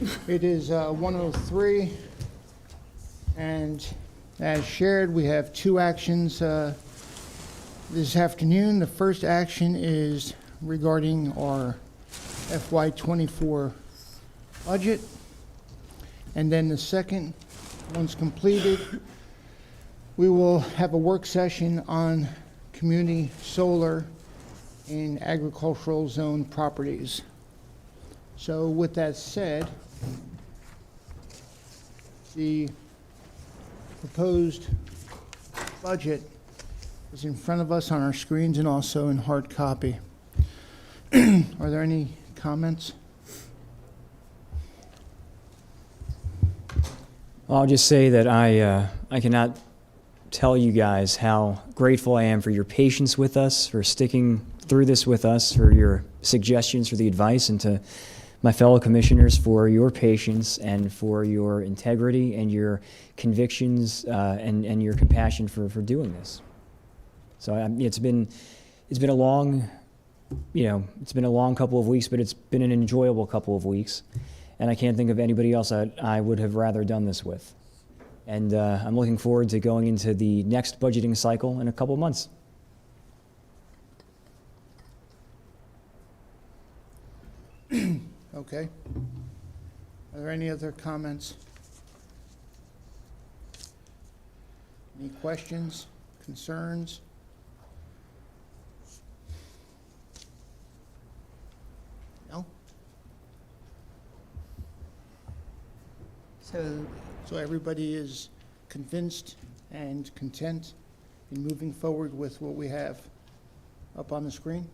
It is 1:03, and as shared, we have two actions this afternoon. The first action is regarding our FY24 budget, and then the second, once completed, we will have a work session on community solar in agricultural zone properties. So with that said, the proposed budget is in front of us on our screens and also in hard copy. Are there any comments? I'll just say that I cannot tell you guys how grateful I am for your patience with us, for sticking through this with us, for your suggestions, for the advice, and to my fellow commissioners for your patience and for your integrity and your convictions and your compassion for doing this. So it's been a long, it's been a long couple of weeks, but it's been an enjoyable couple of weeks. And I can't think of anybody else I would have rather done this with. And I'm looking forward to going into the next budgeting cycle in a couple of months. Okay. Are there any other comments? Any questions, concerns? No? So everybody is convinced and content in moving forward with what we have up on the screen?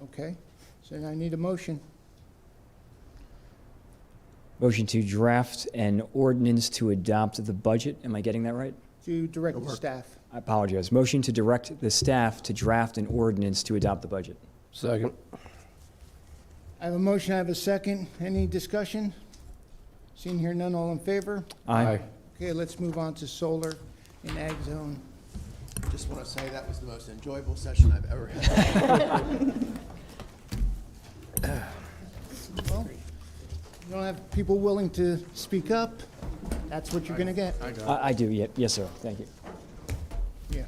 Okay, so then I need a motion. Motion to draft an ordinance to adopt the budget. Am I getting that right? To direct the staff. I apologize. Motion to direct the staff to draft an ordinance to adopt the budget. Second. I have a motion, I have a second. Any discussion? Seeing here none, all in favor? Aye. Okay, let's move on to solar in ag zone. Just want to say that was the most enjoyable session I've ever had. Well, you don't have people willing to speak up, that's what you're gonna get. I do, yes, sir. Thank you. Yeah.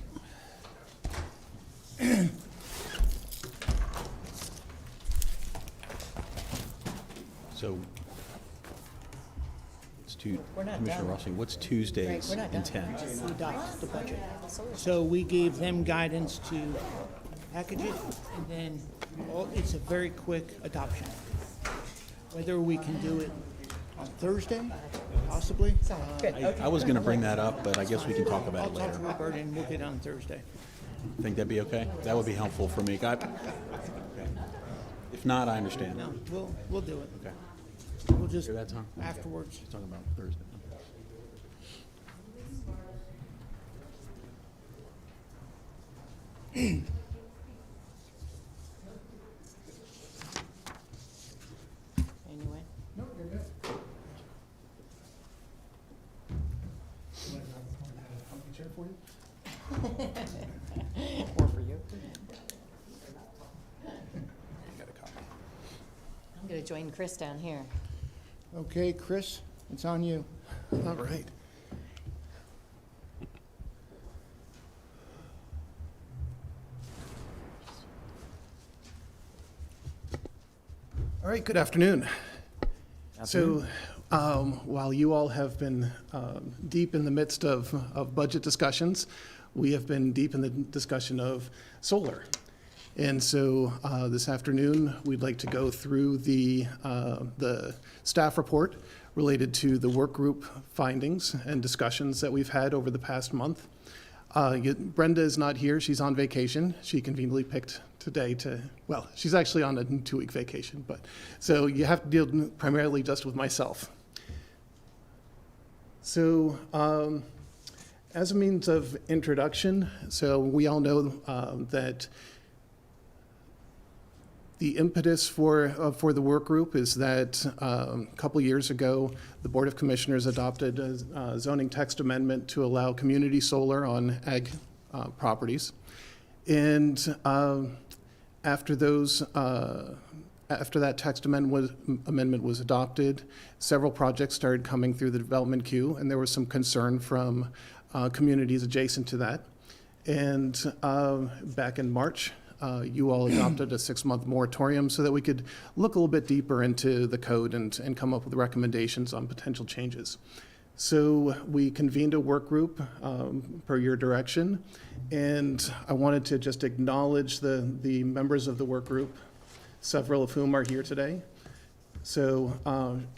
So, We're not Commissioner done. Russing, what's Tuesday's We're not done. intent? To adopt the budget. So we gave them guidance to package it, and then it's a very quick adoption. Whether we can do it on Thursday, possibly. Good, okay. I was going to bring that up, but I guess we can talk I'll about it talk to later. Robert and we'll get it on Thursday. Think that'd be okay? That would be helpful for me. Okay. If not, I understand. No, we'll do it. Okay. We'll just, Hear that, Tom? afterwards. She's talking about Thursday. Anyway. No, you're good. Chair for you? Or for you. Got a copy. I'm going to join Chris down here. Okay, Chris, it's on you. All right. All right, good afternoon. So while you all have been deep in the midst of budget discussions, we have been deep in the discussion of solar. And so this afternoon, we'd like to go through the staff report related to the work group findings and discussions that we've had over the past month. Brenda is not here. She's on vacation. She conveniently picked today to, well, she's actually on a 2-week vacation, but so you have to deal primarily just with myself. So as a means of introduction, so we all know that the impetus for the work group is that a couple years ago, the Board of Commissioners adopted a zoning text amendment to allow community solar on ag properties. And after those after that text amendment was adopted, several projects started coming through the development queue, and there was some concern from communities adjacent to that. And back in March, you all adopted a 6-month moratorium so that we could look a little bit deeper into the code and come up with recommendations on potential changes. So we convened a work group per your direction, and I wanted to just acknowledge the members of the work group, several of whom are here today. So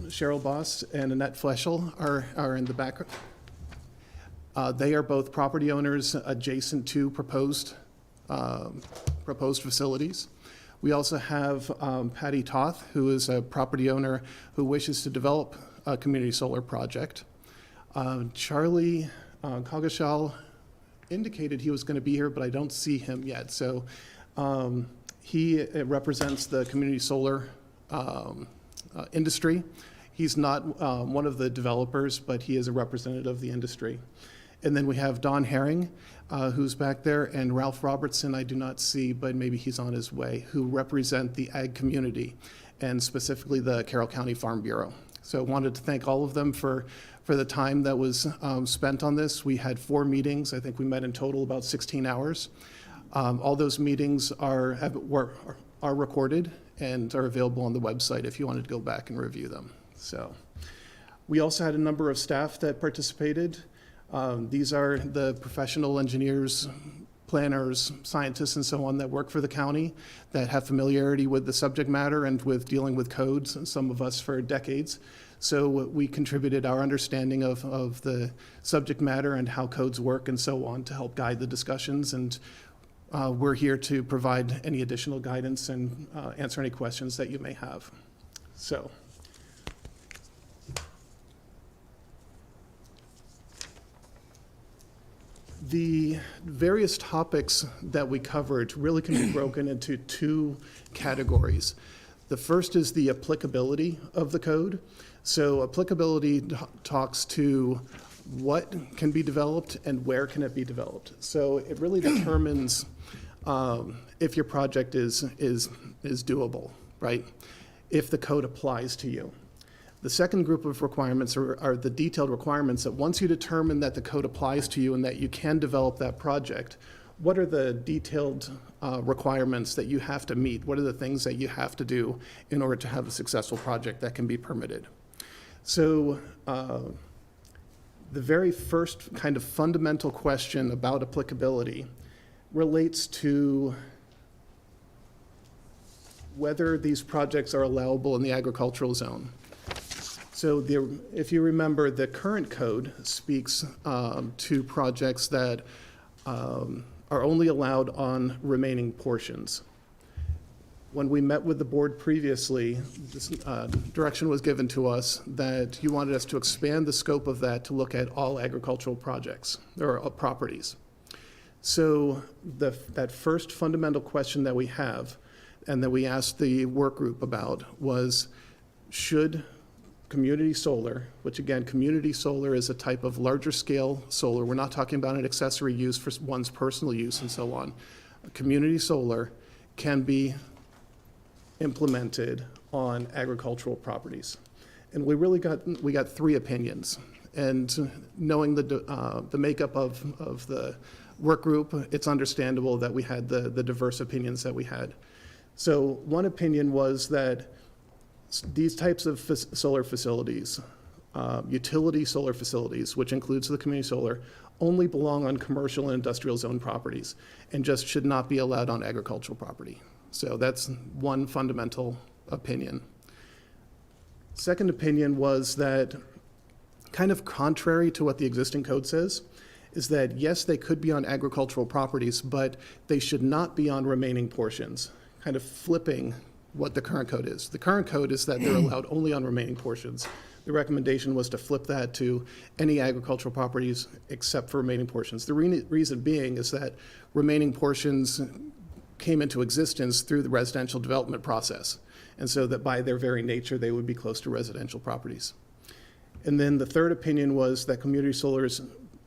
Cheryl Boss and Annette Fleschel are in the back. They are both property owners adjacent to proposed facilities. We also have Patty Toth, who is a property owner who wishes to develop a community solar project. Charlie Kogashal indicated he was going to be here, but I don't see him yet. So he represents the community solar industry. He's not one of the developers, but he is a representative of the industry. And then we have Don Herring, who's back there, and Ralph Robertson I do not see, but maybe he's on his way, who represent the ag community, and specifically the Carroll County Farm Bureau. So I wanted to thank all of them for the time that was spent on this. We had 4 meetings. I think we met in total about 16 hours. All those meetings are recorded and are available on the website if you wanted to go back and review them. So we also had a number of staff that participated. These are the professional engineers, planners, scientists, and so on that work for the county that have familiarity with the subject matter and with dealing with codes, and some of us for decades. So we contributed our understanding of the subject matter and how codes work and so on to help guide the discussions. And we're here to provide any additional guidance and answer any questions that you may have. So. The various topics that we covered really can be broken into 2 categories. The first is the applicability of the code. So applicability talks to what can be developed and where can it be developed. So it really determines if your project is doable, right? If the code applies to you. The second group of requirements are the detailed requirements that once you determine that the code applies to you and that you can develop that project, what are the detailed requirements that you have to meet? What are the things that you have to do in order to have a successful project that can be permitted? So the very first kind of fundamental question about applicability relates to whether these projects are allowable in the agricultural zone. So if you remember, the current code speaks to projects that are only allowed on remaining portions. When we met with the board previously, this direction was given to us that you wanted us to expand the scope of that to look at all agricultural projects or properties. So that first fundamental question that we have and that we asked the work group about was, should community solar, which again, community solar is a type of larger scale solar. We're not talking about an accessory use for one's personal use and so on. Community solar can be implemented on agricultural properties. And we got 3 opinions. And knowing the makeup of the work group, it's understandable that we had the diverse opinions that we had. So one opinion was that these types of solar facilities, utility solar facilities, which includes the community solar, only belong on commercial and industrial zone properties and just should not be allowed on agricultural property. So that's one fundamental opinion. Second opinion was that, kind of contrary to what the existing code says, is that yes, they could be on agricultural properties, but they should not be on remaining portions, kind of flipping what the current code is. The current code is that they're allowed only on remaining portions. The recommendation was to flip that to any agricultural properties except for remaining portions. The reason being is that remaining portions came into existence through the residential development process. And so that by their very nature, they would be close to residential properties. And then the third opinion was that community solar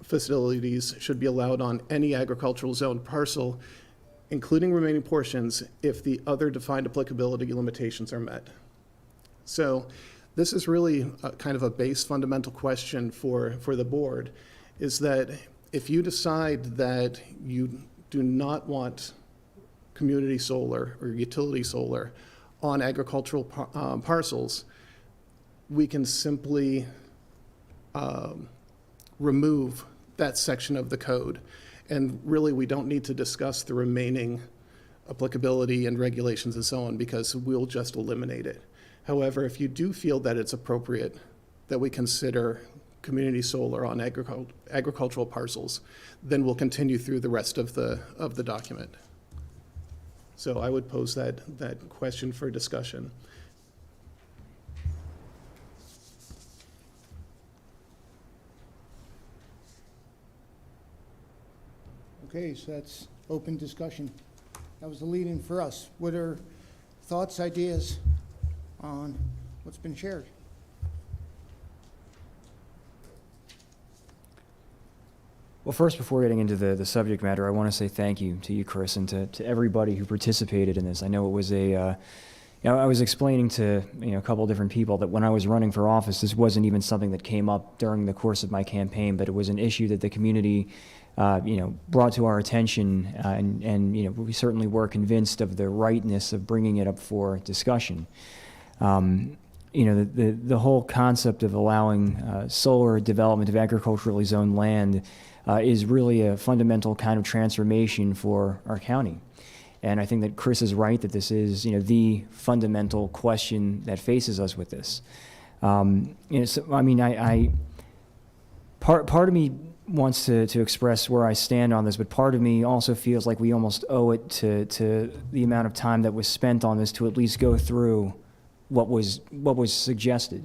facilities should be allowed on any agricultural zone parcel including remaining portions if the other defined applicability limitations are met. So this is really a kind of a base fundamental question for the board, is that if you decide that you do not want community solar or utility solar on agricultural parcels, we can simply remove that section of the code. And really, we don't need to discuss the remaining applicability and regulations and so on, because we'll just eliminate it. However, if you do feel that it's appropriate that we consider community solar on agricultural parcels, then we'll continue through the rest of the document. So I would pose that question for discussion. Okay, so that's open discussion. That was the lead-in for us. What are thoughts, ideas on what's been shared? Well, first, before getting into the subject matter, I want to say thank you to you, Chris, and to everybody who participated in this. I know it was I was explaining to a couple of different people that when I was running for office, this wasn't even something that came up during the course of my campaign, but it was an issue that the community brought to our attention, and we certainly were convinced of the rightness of bringing it up for discussion. The whole concept of allowing solar development of agriculturally zoned land is really a fundamental kind of transformation for our county. And I think that Chris is right that this is, the fundamental question that faces us with this. Part of me wants to express where I stand on this, but part of me also feels like we almost owe it to the amount of time that was spent on this to at least go through what was suggested.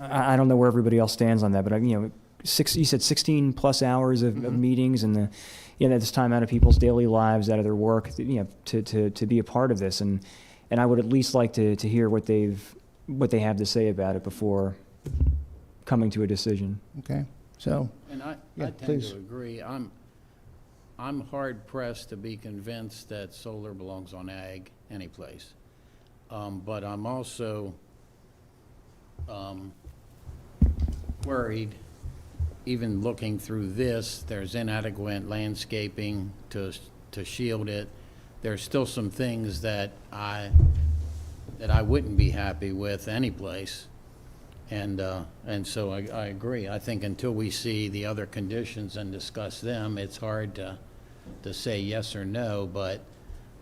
I don't know where everybody else stands on that, but you said 16 plus hours of meetings, and this time out of people's daily lives, out of their work, to be a part of this, and I would at least like to hear what they have to say about it before coming to a decision. Okay, so. And I Yeah, tend please. to agree. I'm hard pressed to be convinced that solar belongs on ag anyplace. But I'm also worried, even looking through this, there's inadequate landscaping to shield it. There's still some things that I wouldn't be happy with anyplace. And so I agree. I think until we see the other conditions and discuss them, it's hard to say yes or no, but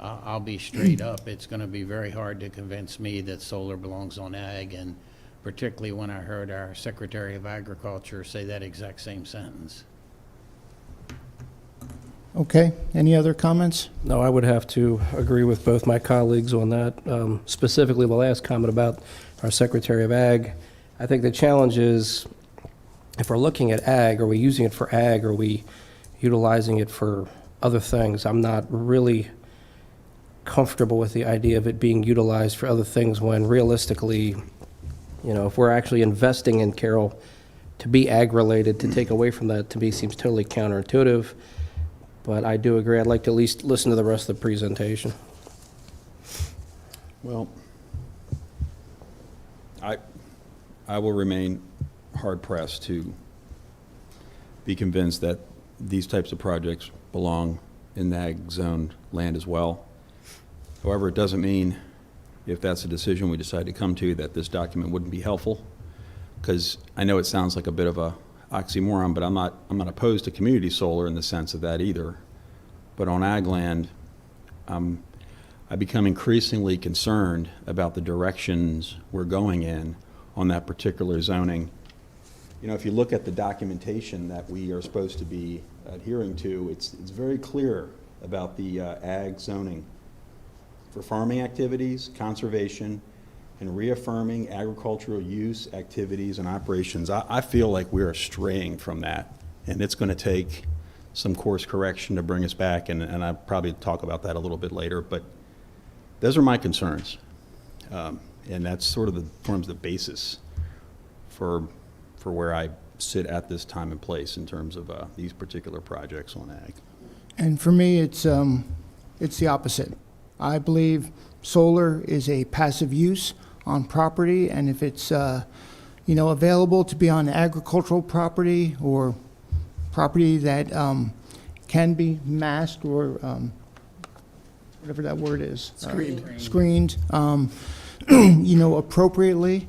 I'll be straight up. It's going to be very hard to convince me that solar belongs on ag, and particularly when I heard our Secretary of Agriculture say that exact same sentence. Okay, any other comments? No, I would have to agree with both my colleagues on that. Specifically, the last comment about our Secretary of Ag. I think the challenge is, if we're looking at ag, are we using it for ag, or are we utilizing it for other things? I'm not really comfortable with the idea of it being utilized for other things when realistically, if we're actually investing in Carroll to be ag-related, to take away from that, to me, seems totally counterintuitive. But I do agree. I'd like to at least listen to the rest of the presentation. Well, I will remain hard-pressed to be convinced that these types of projects belong in the ag zone land as well. However, it doesn't mean, if that's a decision we decide to come to, that this document wouldn't be helpful, because I know it sounds like a bit of a oxymoron, but I'm not opposed to community solar in the sense of that either. But on ag land, I become increasingly concerned about the directions we're going in on that particular zoning. If you look at the documentation that we are supposed to be adhering to, it's very clear about the ag zoning for farming activities, conservation, and reaffirming agricultural use, activities, and operations. I feel like we're straying from that, and it's going to take some course correction to bring us back, and I'll probably talk about that a little bit later, but those are my concerns. And that's sort of forms the basis for where I sit at this time and place in terms of these particular projects on ag. And for me, it's the opposite. I believe solar is a passive use on property, and if it's, available to be on agricultural property or property that can be masked or whatever that word is. Screened, appropriately,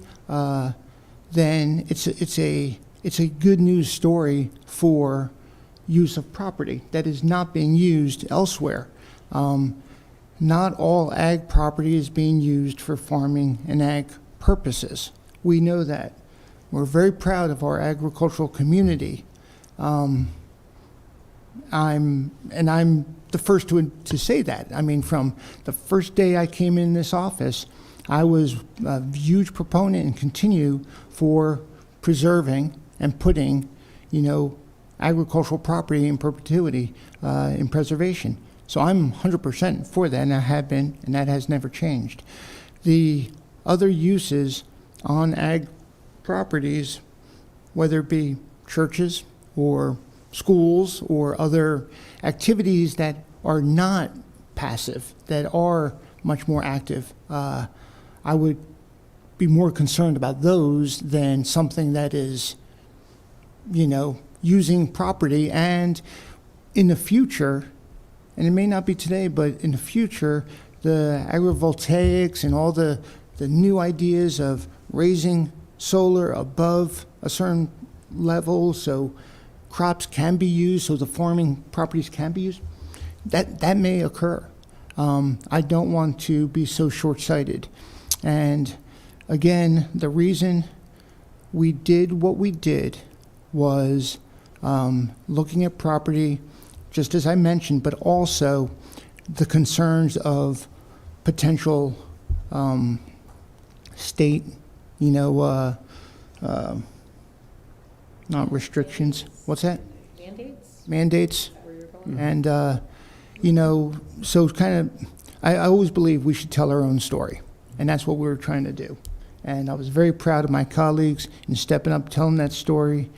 then it's a good news story for use of property that is not being used elsewhere. Not all ag property is being used for farming and ag purposes. We know that. We're very proud of our agricultural community. I'm the first to say that. I mean, from the first day I came in this office, I was a huge proponent and continue for preserving and putting, agricultural property in perpetuity, in preservation. So I'm 100% for that, and I have been, and that has never changed. The other uses on ag properties, whether it be churches or schools or other activities that are not passive, that are much more active, I would be more concerned about those than something that is, using property. And in the future, and it may not be today, but in the future, the agrivoltaics and all the new ideas of raising solar above a certain level so crops can be used, so the farming properties can be used, that may occur. I don't want to be so short-sighted. And again, the reason we did what we did was looking at property, just as I mentioned, but also the concerns of potential state, not restrictions. What's that? Mandates. Where you're going? And, so kind of, I always believe we should tell our own story. And that's what we were trying to do. And I was very proud of my colleagues in stepping up, telling that story.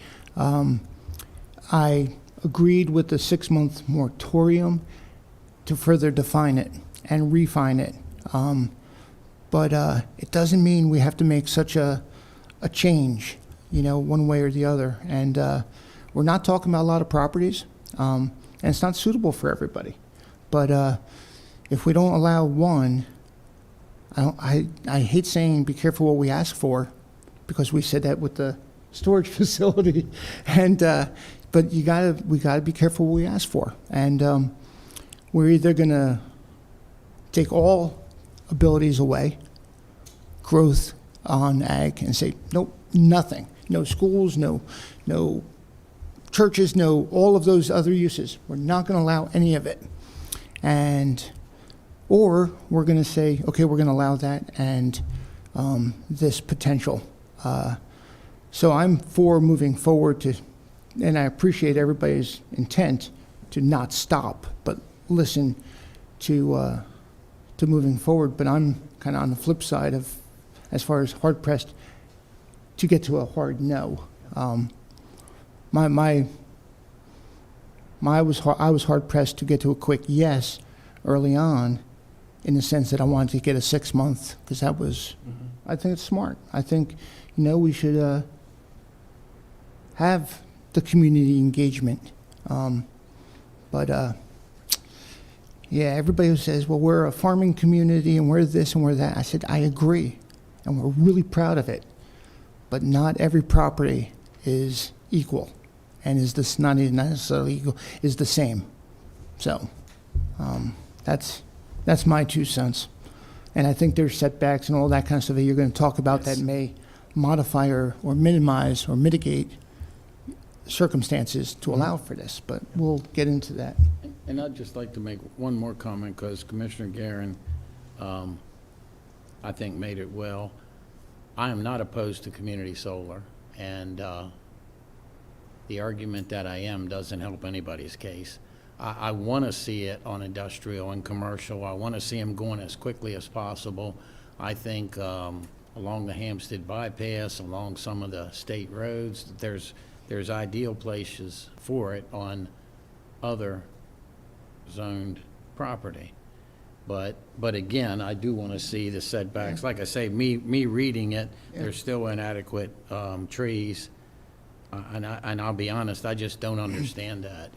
I agreed with the 6-month moratorium to further define it and refine it. But it doesn't mean we have to make such a change, one way or the other. And we're not talking about a lot of properties, and it's not suitable for everybody. But if we don't allow one, I hate saying be careful what we ask for, because we said that with the storage facility, and but we gotta be careful what we ask for, and we're either gonna take all abilities away, growth on ag, and say nope, nothing, no schools, no churches, no all of those other uses. We're not going to allow any of it, or we're going to say, okay, we're going to allow that and this potential. So I'm for moving forward to, and I appreciate everybody's intent to not stop, but listen to moving forward. But I'm kind of on the flip side of, as far as hard pressed to get to a hard no. I was hard pressed to get to a quick yes early on, in the sense that I wanted to get a 6-month, because that was, I think it's smart. I think, we should have the community engagement. But everybody who says, well, we're a farming community and we're this and we're that, I said, I agree, and we're really proud of it. But not every property is equal, and is this not even necessarily equal, is the same. So that's my 2 cents. And I think there's setbacks and all that kind of stuff that you're going to talk about that may modify or minimize or mitigate circumstances to allow for this, but we'll get into that. And I'd just like to make one more comment, because Commissioner Guerin, I think, made it well. I am not opposed to community solar, and the argument that I am doesn't help anybody's case. I want to see it on industrial and commercial. I want to see them going as quickly as possible. I think along the Hampstead bypass, along some of the state roads, there's ideal places for it on other zoned property. But again, I do want to see the setbacks. Like I say, me reading it, there's still inadequate trees. And I'll be honest, I just don't understand that.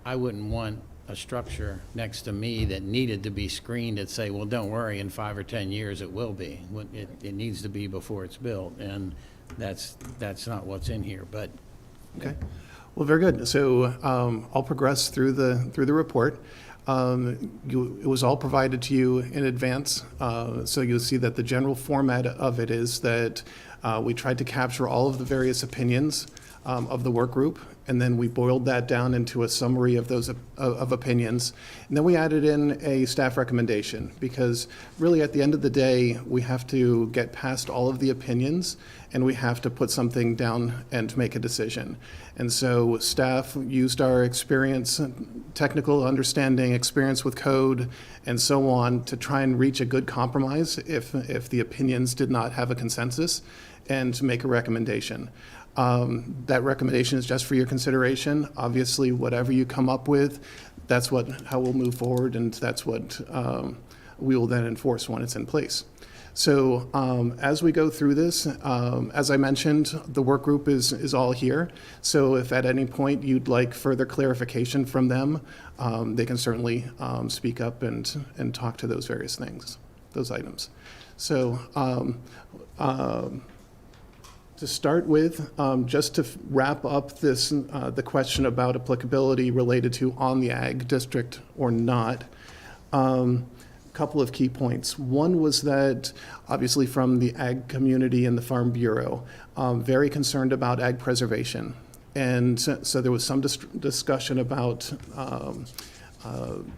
I wouldn't want a structure next to me that needed to be screened and say, well, don't worry, in 5 or 10 years it will be. It needs to be before it's built, and that's not what's in here, but Okay. Well, very good. So I'll progress through the report. It was all provided to you in advance, so you'll see that the general format of it is that we tried to capture all of the various opinions of the work group, and then we boiled that down into a summary of those of opinions. And then we added in a staff recommendation, because really at the end of the day, we have to get past all of the opinions and we have to put something down and make a decision. And so staff used our experience, technical understanding, experience with code, and so on to try and reach a good compromise if the opinions did not have a consensus, and to make a recommendation. That recommendation is just for your consideration. Obviously, whatever you come up with, that's how we'll move forward, and that's what we will then enforce when it's in place. So as we go through this, as I mentioned, the work group is all here. So if at any point you'd like further clarification from them, they can certainly speak up and talk to those various things, those items. So to start with, just to wrap up this, the question about applicability related to on the ag district or not, couple of key points. One was that, obviously from the ag community and the Farm Bureau, very concerned about ag preservation. And so there was some discussion about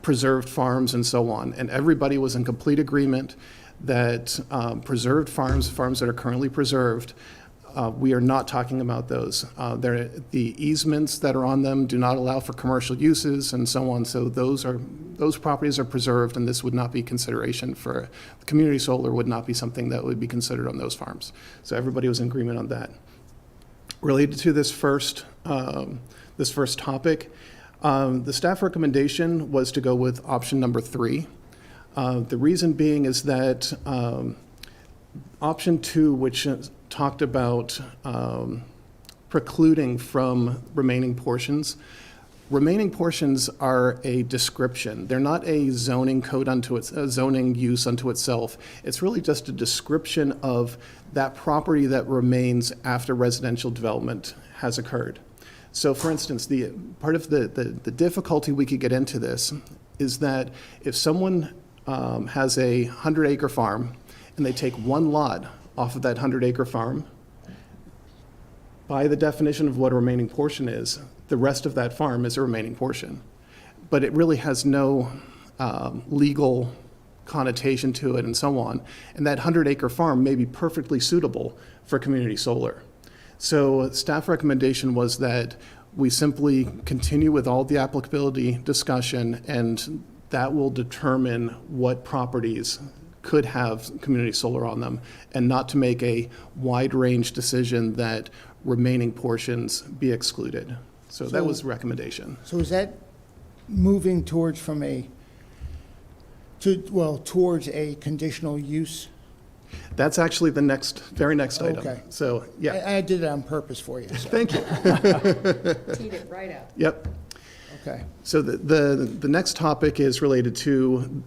preserved farms and so on. And everybody was in complete agreement that preserved farms that are currently preserved, we are not talking about those. The easements that are on them do not allow for commercial uses and so on. So those properties are preserved, and this would not be consideration for community solar. Would not be something that would be considered on those farms. So everybody was in agreement on that. Related to this first topic, the staff recommendation was to go with option number 3. The reason being is that option 2, which talked about precluding from remaining portions. Remaining portions are a description. They're not a zoning code a zoning use unto itself. It's really just a description of that property that remains after residential development has occurred. So for instance, the part of the difficulty we could get into this is that if someone has a 100-acre farm and they take one lot off of that 100-acre farm, by the definition of what a remaining portion is, the rest of that farm is a remaining portion. But it really has no legal connotation to it and so on. And that 100-acre farm may be perfectly suitable for community solar. So staff recommendation was that we simply continue with all the applicability discussion, and that will determine what properties could have community solar on them, and not to make a wide range decision that remaining portions be excluded. So that was the recommendation. So is that moving towards towards a conditional use? That's actually the very next item. Okay. So, yeah, I did it on purpose for you, so, thank you. Teed it right up. Yep. okay. So the next topic is related to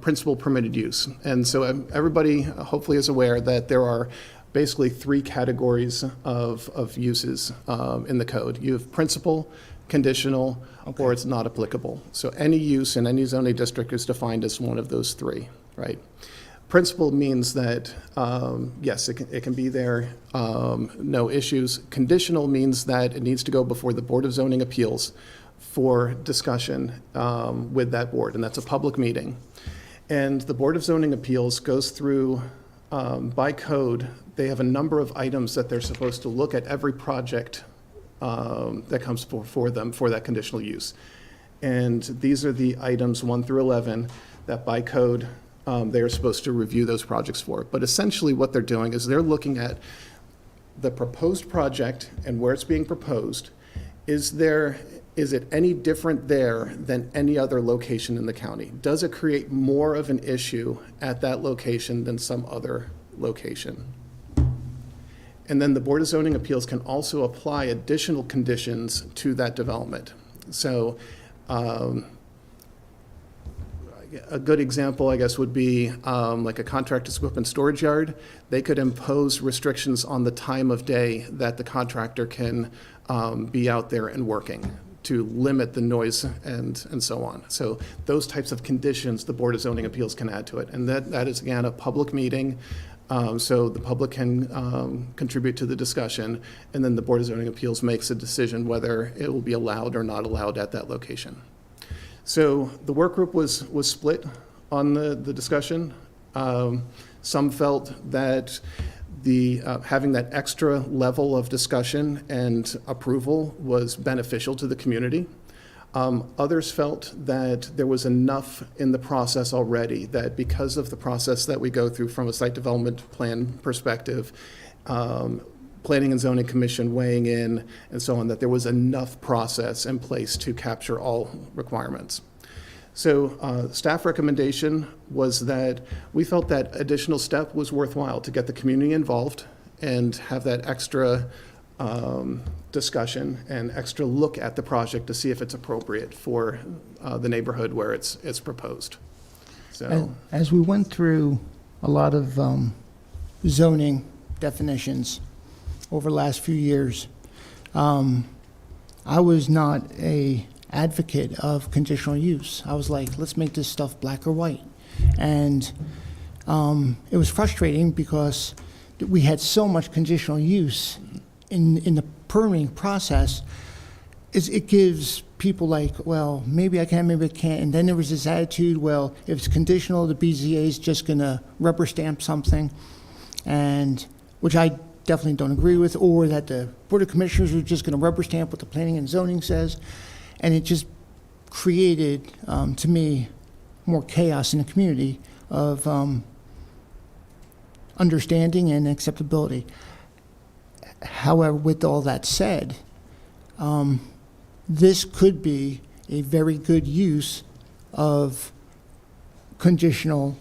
principal permitted use. And so everybody hopefully is aware that there are basically 3 categories of uses in the code. You have principal, conditional, or it's not applicable. So any use in any zoning district is defined as one of those 3, right? Principal means that, yes, it can be there, no issues. Conditional means that it needs to go before the Board of Zoning Appeals for discussion with that board, and that's a public meeting. And the Board of Zoning Appeals goes through, by code, they have a number of items that they're supposed to look at every project that comes before them for that conditional use. And these are the items 1 through 11 that by code they are supposed to review those projects for. But essentially what they're doing is they're looking at the proposed project and where it's being proposed, is it any different there than any other location in the county? Does it create more of an issue at that location than some other location? And then the Board of Zoning Appeals can also apply additional conditions to that development. So, a good example, I guess, would be like a contractor's equipment storage yard. They could impose restrictions on the time of day that the contractor can be out there and working to limit the noise and so on. So those types of conditions, the Board of Zoning Appeals can add to it. And that is, again, a public meeting, so the public can contribute to the discussion, and then the Board of Zoning Appeals makes a decision whether it will be allowed or not allowed at that location. So the work group was split on the discussion. Some felt that having that extra level of discussion and approval was beneficial to the community. Others felt that there was enough in the process already, that because of the process that we go through from a site development plan perspective, Planning and Zoning Commission weighing in and so on, that there was enough process in place to capture all requirements. So staff recommendation was that we felt that additional step was worthwhile to get the community involved and have that extra discussion and extra look at the project to see if it's appropriate for the neighborhood where it's proposed. So, As we went through a lot of zoning definitions over the last few years, I was not a advocate of conditional use. I was like, let's make this stuff black or white. And it was frustrating because we had so much conditional use in the permitting process. It gives people like, well, maybe I can, maybe I can't. And then there was this attitude, well, if it's conditional, the BZA is just going to rubber stamp something, and which I definitely don't agree with, or that the Board of Commissioners are just going to rubber stamp what the planning and zoning says. And it just created, to me, more chaos in the community of understanding and acceptability. However, with all that said, this could be a very good use of conditional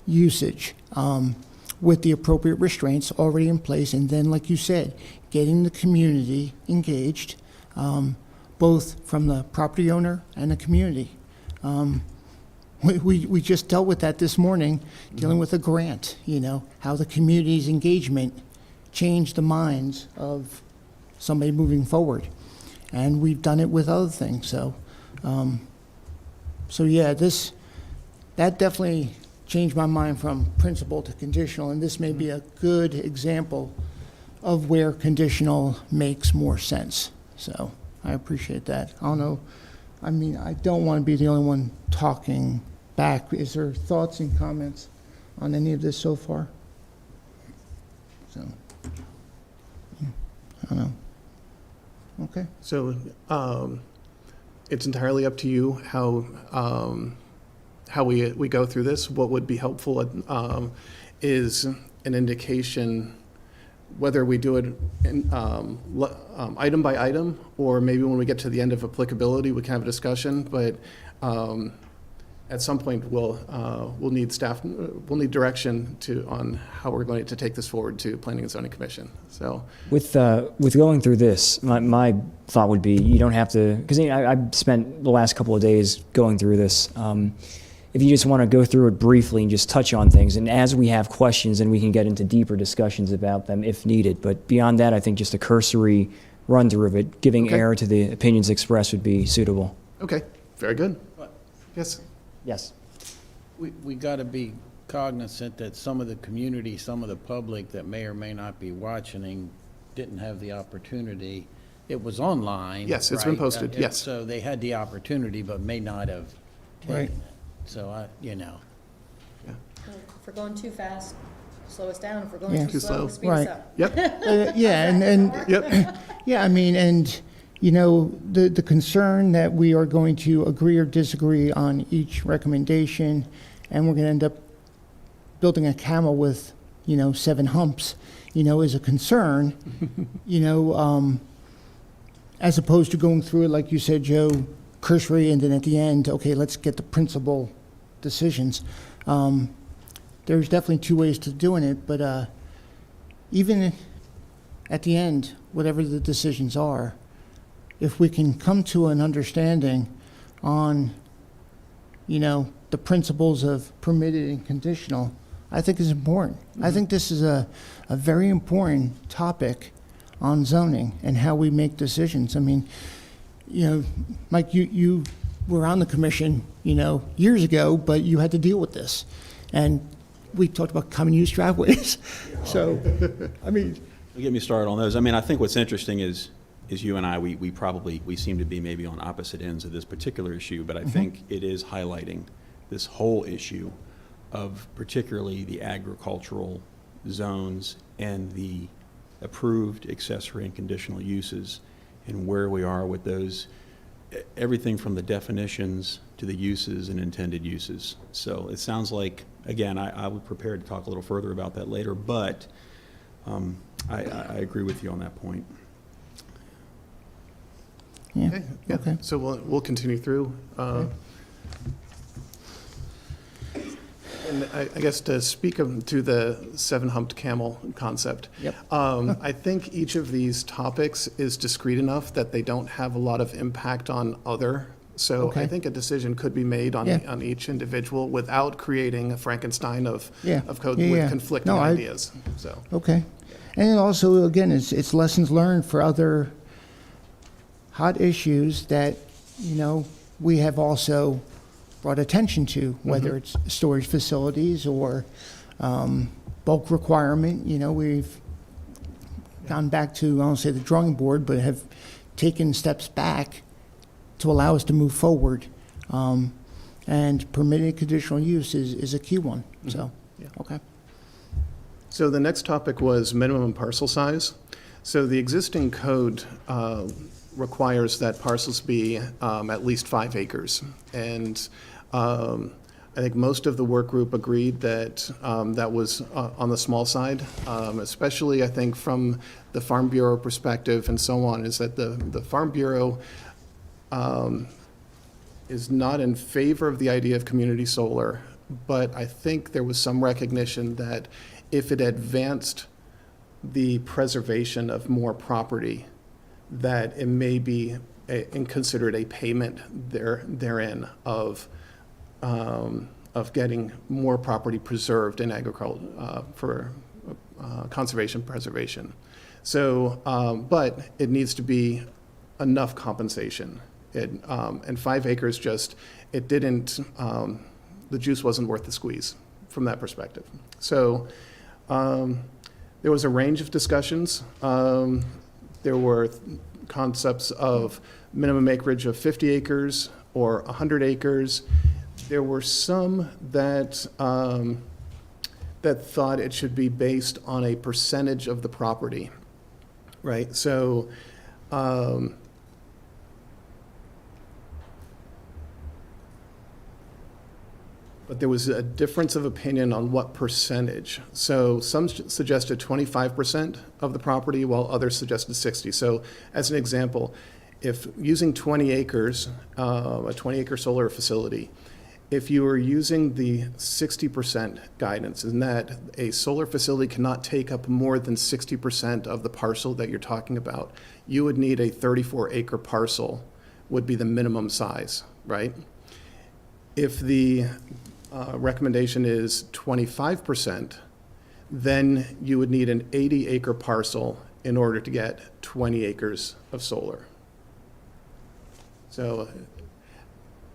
usage with the appropriate restraints already in place. And then, like you said, getting the community engaged, both from the property owner and the community. We just dealt with that this morning, dealing with a grant, how the community's engagement changed the minds of somebody moving forward. And we've done it with other things. So yeah, that definitely changed my mind from principal to conditional, and this may be a good example of where conditional makes more sense. So I appreciate that. I don't know, I mean, I don't want to be the only one talking back. Is there thoughts and comments on any of this so far? So, I don't know. Okay. So it's entirely up to you how we go through this. What would be helpful is an indication whether we do it in, item by item, or maybe when we get to the end of applicability, we can have a discussion. But at some point, we'll need direction on how we're going to take this forward to Planning and Zoning Commission. So With going through this, my thought would be you don't have to, because I've spent the last couple of days going through this. If you just want to go through it briefly and just touch on things, and as we have questions, then we can get into deeper discussions about them if needed. But beyond that, I think just a cursory run through of it, giving Okay. air to the opinions expressed would be suitable. okay, very good. Yes. Yes. We got to be cognizant that some of the community, some of the public that may or may not be watching didn't have the opportunity. It was online. Yes, it's been right? posted, yes. So they had the opportunity, but may not have Right. taken it. So If we're going too fast, slow us down. If we're going Yeah. too Too slow, slow. speed Right. us up. Yep. Yeah, and Yep. yeah, I mean, and the concern that we are going to agree or disagree on each recommendation, and we're going to end up building a camel with 7 humps, is a concern. as opposed to going through it, like you said, Joe, cursory, and then at the end, okay, let's get the principal decisions. There's definitely two ways to doing it, but even at the end, whatever the decisions are, if we can come to an understanding on, the principles of permitted and conditional, I think is important. I think this is a very important topic on zoning and how we make decisions. I mean, Mike, you were on the commission, years ago, but you had to deal with this. And we talked about common use driveways. So, I mean. Don't get me started on those. I mean, I think what's interesting is you and I, we seem to be maybe on opposite ends of this particular issue, but I think it is highlighting this whole issue of particularly the agricultural zones and the approved accessory and conditional uses and where we are with those, everything from the definitions to the uses and intended uses. So it sounds like, again, I was prepared to talk a little further about that later, but I agree with you on that point. Yeah. Okay, yeah. Okay. So we'll continue through. And I guess to speak to the seven-humped camel concept. Yep. I think each of these topics is discrete enough that they don't have a lot of impact on other. So Okay. I think a decision could be made on, Yeah. on each individual without creating a Frankenstein of Yeah. code Yeah, with yeah. conflicting No, ideas, so. Okay. And also, again, it's lessons learned for other hot issues that, we have also brought attention to, whether it's storage facilities or bulk requirement. We've gone back to, I won't say the drawing board, but have taken steps back to allow us to move forward. And permitted conditional use is a key one, so, Yeah. okay. So the next topic was minimum parcel size. So the existing code requires that parcels be at least 5 acres. And I think most of the work group agreed that that was on the small side, especially I think from the Farm Bureau perspective and so on, is that the Farm Bureau is not in favor of the idea of community solar, but I think there was some recognition that if it advanced the preservation of more property, that it may be considered a payment therein of getting more property preserved in agriculture for conservation preservation. So, but it needs to be enough compensation. And 5 acres just, it didn't, the juice wasn't worth the squeeze from that perspective. So there was a range of discussions. There were concepts of minimum acreage of 50 acres or 100 acres. There were some that that thought it should be based on a percentage of the property, right? So but there was a difference of opinion on what percentage. So some suggested 25% of the property, while others suggested 60. So as an example, if using 20 acres, a 20-acre solar facility, if you were using the 60% guidance, in that a solar facility cannot take up more than 60% of the parcel that you're talking about, you would need a 34-acre parcel would be the minimum size, right? If the recommendation is 25%, then you would need an 80-acre parcel in order to get 20 acres of solar. So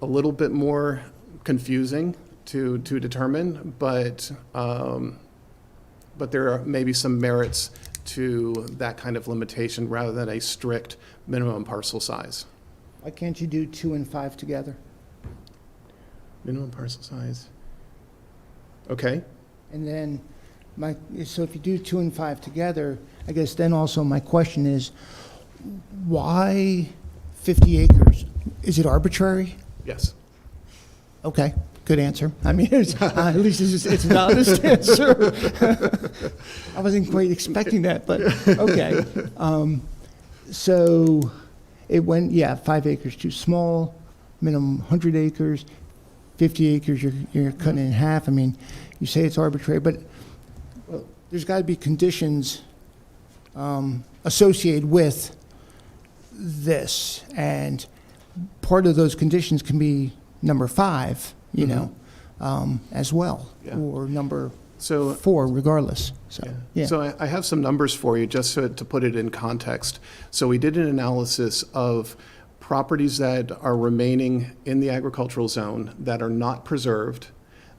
a little bit more confusing to determine, but there are maybe some merits to that kind of limitation rather than a strict minimum parcel size. Why can't you do 2 and 5 together? Minimum parcel size. Okay. And then, so if you do 2 and 5 together, I guess then also my question is, why 50 acres? Is it arbitrary? Yes. Okay, good answer. I mean, at least it's an honest answer. I wasn't quite expecting that, but okay. So It went, yeah, 5 acres too small, minimum 100 acres, 50 acres, you're cutting it in half. I mean, you say it's arbitrary, but well, there's got to be conditions associated with this. And part of those conditions can be number 5, you know, as well, Yeah. or number So 4, regardless. So, yeah. So I have some numbers for you, just to put it in context. So we did an analysis of properties that are remaining in the agricultural zone that are not preserved,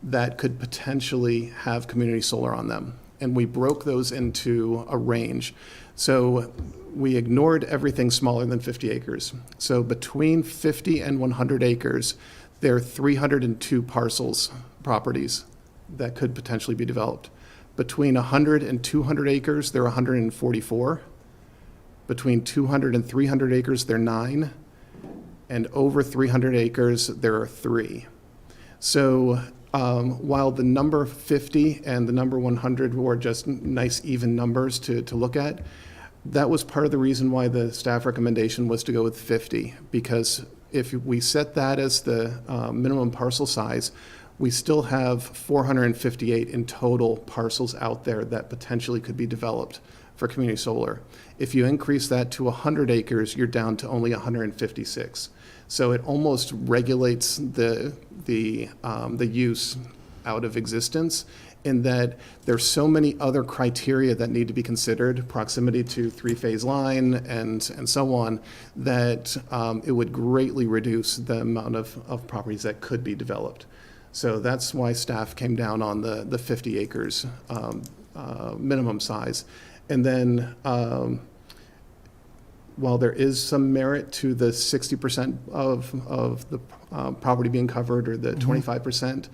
that could potentially have community solar on them. And we broke those into a range. So we ignored everything smaller than 50 acres. So between 50 and 100 acres, there are 302 parcels, properties, that could potentially be developed. Between 100 and 200 acres, there are 144. Between 200 and 300 acres, there are 9. And over 300 acres, there are 3. So while the number 50 and the number 100 were just nice even numbers to look at, that was part of the reason why the staff recommendation was to go with 50. Because if we set that as the minimum parcel size, we still have 458 in total parcels out there that potentially could be developed for community solar. If you increase that to 100 acres, you're down to only 156. So it almost regulates the use out of existence, in that there's so many other criteria that need to be considered, proximity to 3-phase line and so on, that it would greatly reduce the amount of properties that could be developed. So that's why staff came down on the 50 acres minimum size. And then while there is some merit to the 60% of the property being covered, or the 25%,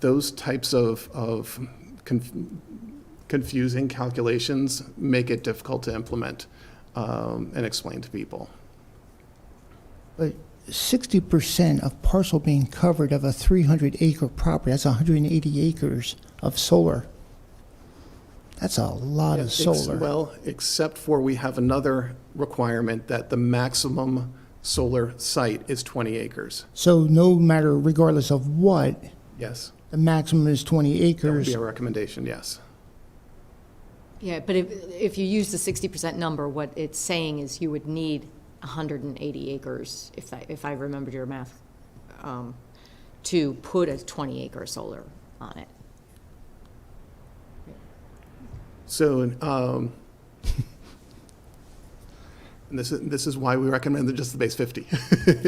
those types of confusing calculations make it difficult to implement and explain to people. But 60% of parcel being covered of a 300-acre property, that's 180 acres of solar. That's a lot of solar. Well, except for we have another requirement that the maximum solar site is 20 acres. So no matter, regardless of what, Yes, the maximum is 20 that would acres. be a recommendation, yes. Yeah, but if you use the 60% number, what it's saying is you would need 180 acres, if I remembered your math, to put a 20-acre solar on it. So, and this is why we recommend just the base 50.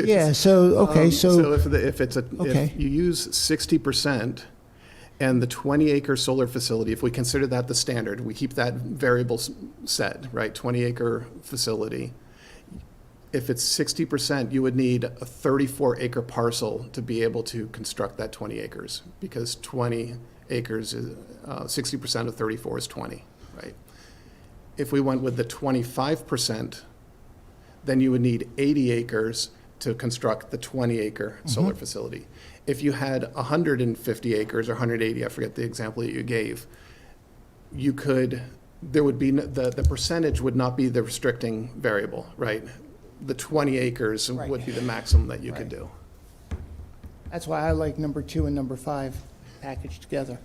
Yeah, so, okay, So so, Okay. if you use 60% and the 20-acre solar facility, if we consider that the standard, we keep that variable set, right, 20-acre facility. If it's 60%, you would need a 34-acre parcel to be able to construct that 20 acres, because 20 acres is, 60% of 34 is 20, right? If we went with the 25%, then you would need 80 acres to construct the 20-acre solar facility. If you had 150 acres or 180, I forget the example that you gave, you could, there would be, the percentage would not be the restricting variable, right? The 20 acres Right. would be the maximum that you could Right. do. that's why I like number 2 and number 5 packaged together.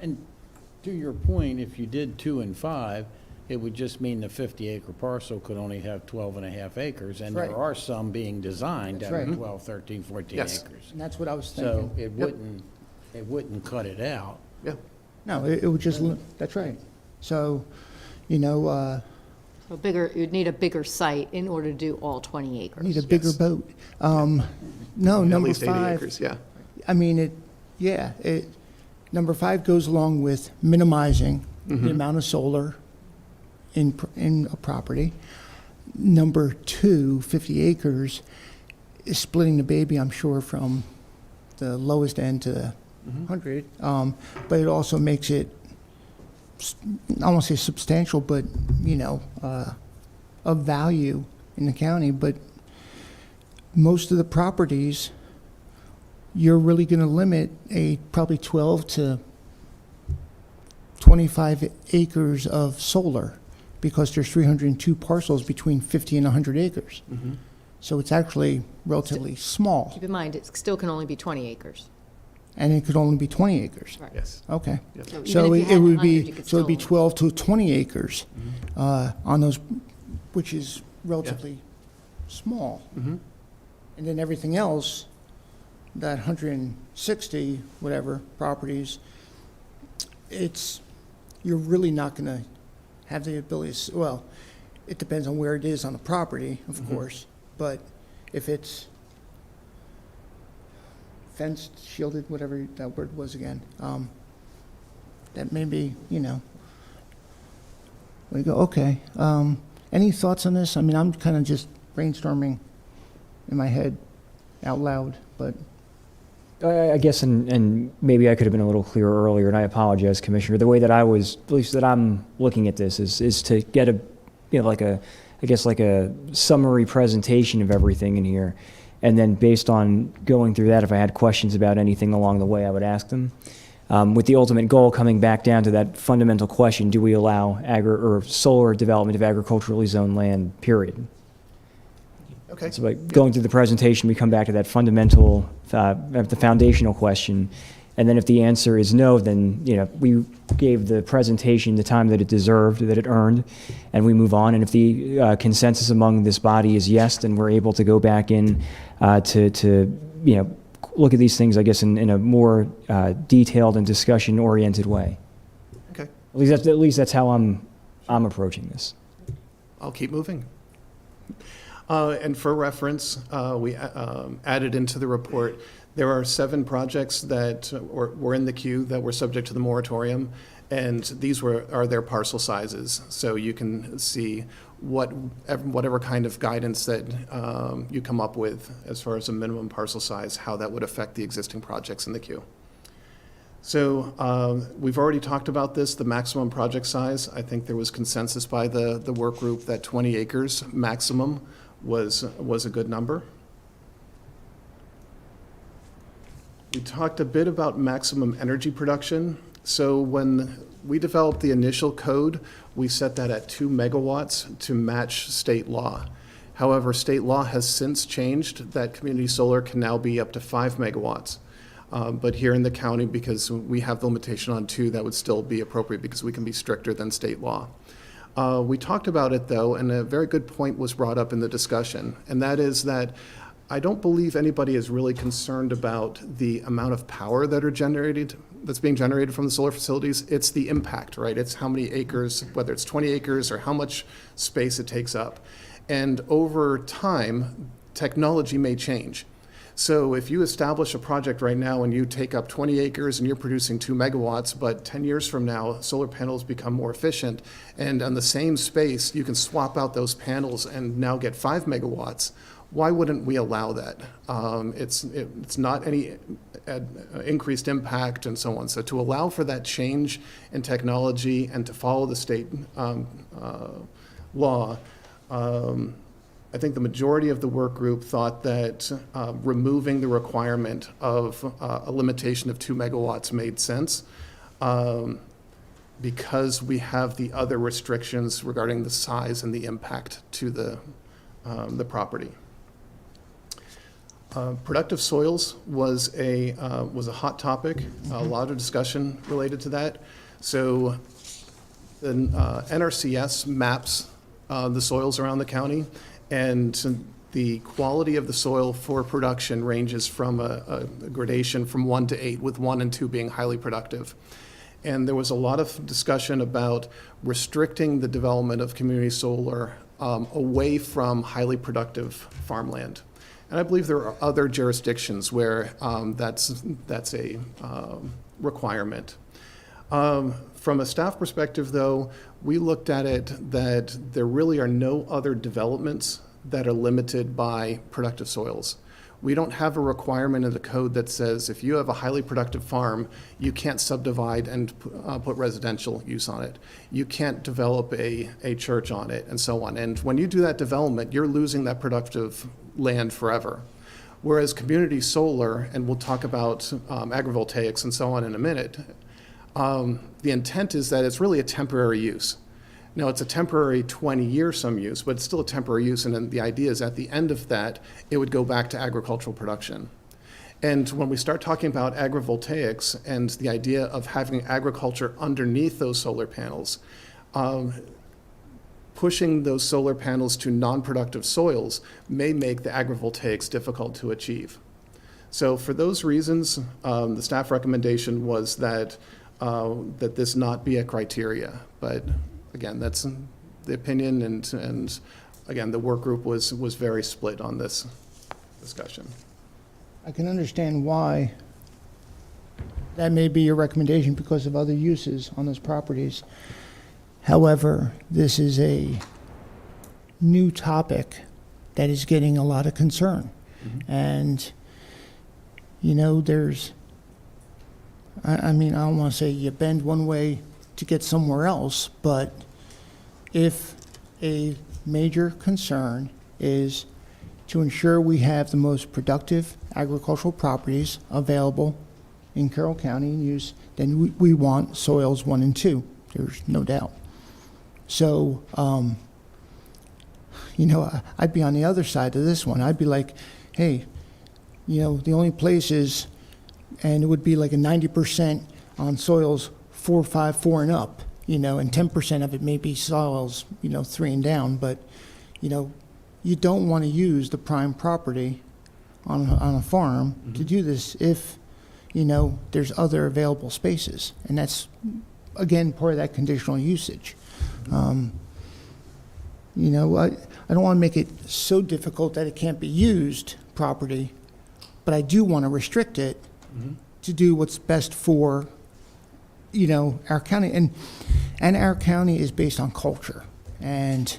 And to your point, if you did 2 and 5, it would just mean the 50-acre parcel could only have 12 and a half acres, and there Right. are some being designed that That's are right. 12, 13, 14 Yes. acres. And that's what I was So thinking. it wouldn't cut it out. Yeah. No, it would just, that's right. So, you know, So you'd need a bigger site in order to do all 20 acres. need a bigger Yes. boat. No, At number least 80 5. acres, yeah. I mean, number 5 goes along with minimizing the amount of solar in a property. Number 2, 50 acres, is splitting the baby, I'm sure, from the lowest end to the 100. But it also makes it, I won't say substantial, but, you know, of value in the county. But most of the properties, you're really going to limit probably 12 to 25 acres of solar. because there's 302 parcels between 50 and 100 acres. So it's actually relatively small, Keep in mind, it still can only be 20 acres. and it could only be 20 acres. Right. Yes. Okay. So So even if you it had would 100, be, you could so it'd be still- 12 to 20 acres on those, which is relatively small. Mhm. And then everything else, that 160, whatever, properties, you're really not going to have the ability, well, it depends on where it is on the property, of course, but if it's fenced, shielded, whatever that word was again, that may be, we go, okay. Any thoughts on this? I mean, I'm kind of just brainstorming in my head out loud, but I guess, and maybe I could have been a little clearer earlier, and I apologize, Commissioner. The way that at least that I'm looking at this is to get like a summary presentation of everything in here. And then based on going through that, if I had questions about anything along the way, I would ask them. With the ultimate goal coming back down to that fundamental question, do we allow solar development of agriculturally zoned land, period? Okay. So by going through the presentation, we come back to that fundamental, the foundational question. And then if the answer is no, then, we gave the presentation the time that it deserved, that it earned, and we move on. And if the consensus among this body is yes, then we're able to go back in to look at these things, I guess, in a more detailed and discussion-oriented way. Okay. At least that's how I'm approaching this. I'll keep moving. And for reference, we added into the report, there are 7 projects that were in the queue that were subject to the moratorium, and these are their parcel sizes. So you can see whatever kind of guidance that you come up with as far as a minimum parcel size, how that would affect the existing projects in the queue. So we've already talked about this, the maximum project size. I think there was consensus by the work group that 20 acres maximum was a good number. We talked a bit about maximum energy production. So when we developed the initial code, we set that at 2 megawatts to match state law. However, state law has since changed that community solar can now be up to 5 megawatts. But here in the county, because we have the limitation on 2, that would still be appropriate because we can be stricter than state law. We talked about it, though, and a very good point was brought up in the discussion, and that is that I don't believe anybody is really concerned about the amount of power that's being generated from the solar facilities. It's the impact, right? It's how many acres, whether it's 20 acres or how much space it takes up. And over time, technology may change. So if you establish a project right now and you take up 20 acres and you're producing 2 megawatts, but 10 years from now, solar panels become more efficient, and on the same space, you can swap out those panels and now get 5 megawatts, why wouldn't we allow that? It's not any increased impact and so on. So to allow for that change in technology and to follow the state law, I think the majority of the work group thought that removing the requirement of a limitation of 2 megawatts made sense because we have the other restrictions regarding the size and the impact to the property. Productive soils was a hot topic, a lot of discussion related to that. So the NRCS maps the soils around the county, and the quality of the soil for production ranges from a gradation from 1 to 8, with 1 and 2 being highly productive. And there was a lot of discussion about restricting the development of community solar away from highly productive farmland. And I believe there are other jurisdictions where that's a requirement. From a staff perspective, though, we looked at it that there really are no other developments that are limited by productive soils. We don't have a requirement in the code that says if you have a highly productive farm, you can't subdivide and put residential use on it. You can't develop a church on it, and so on. And when you do that development, you're losing that productive land forever. Whereas community solar, and we'll talk about agrivoltaics and so on in a minute, the intent is that it's really a temporary use. Now, it's a temporary 20-year some use, but it's still a temporary use, and then the idea is at the end of that, it would go back to agricultural production. And when we start talking about agrivoltaics and the idea of having agriculture underneath those solar panels, pushing those solar panels to non-productive soils may make the agrivoltaics difficult to achieve. So for those reasons, the staff recommendation was that, that this not be a criteria. But again, that's the opinion, and again, the work group was very split on this discussion. I can understand why that may be your recommendation because of other uses on those properties. However, this is a new topic that is getting a lot of concern. And, you know, there's, I mean, I don't want to say you bend one way to get somewhere else, but if a major concern is to ensure we have the most productive agricultural properties available in Carroll County in use, then we want soils 1 and 2. There's no doubt. So, you know, I'd be on the other side of this one. I'd be like, hey, you know, the only place is, and it would be like a 90% on soils 4, 5, 4 and up, you know, and 10% of it may be soils, you know, 3 and down. But, you know, you don't want to use the prime property on a farm to do this if, you know, there's other available spaces. And that's, again, part of that conditional usage. You know, I don't want to make it so difficult that it can't be used property, but I do want to restrict it to do what's best for, you know, our county. And our county is based on culture. And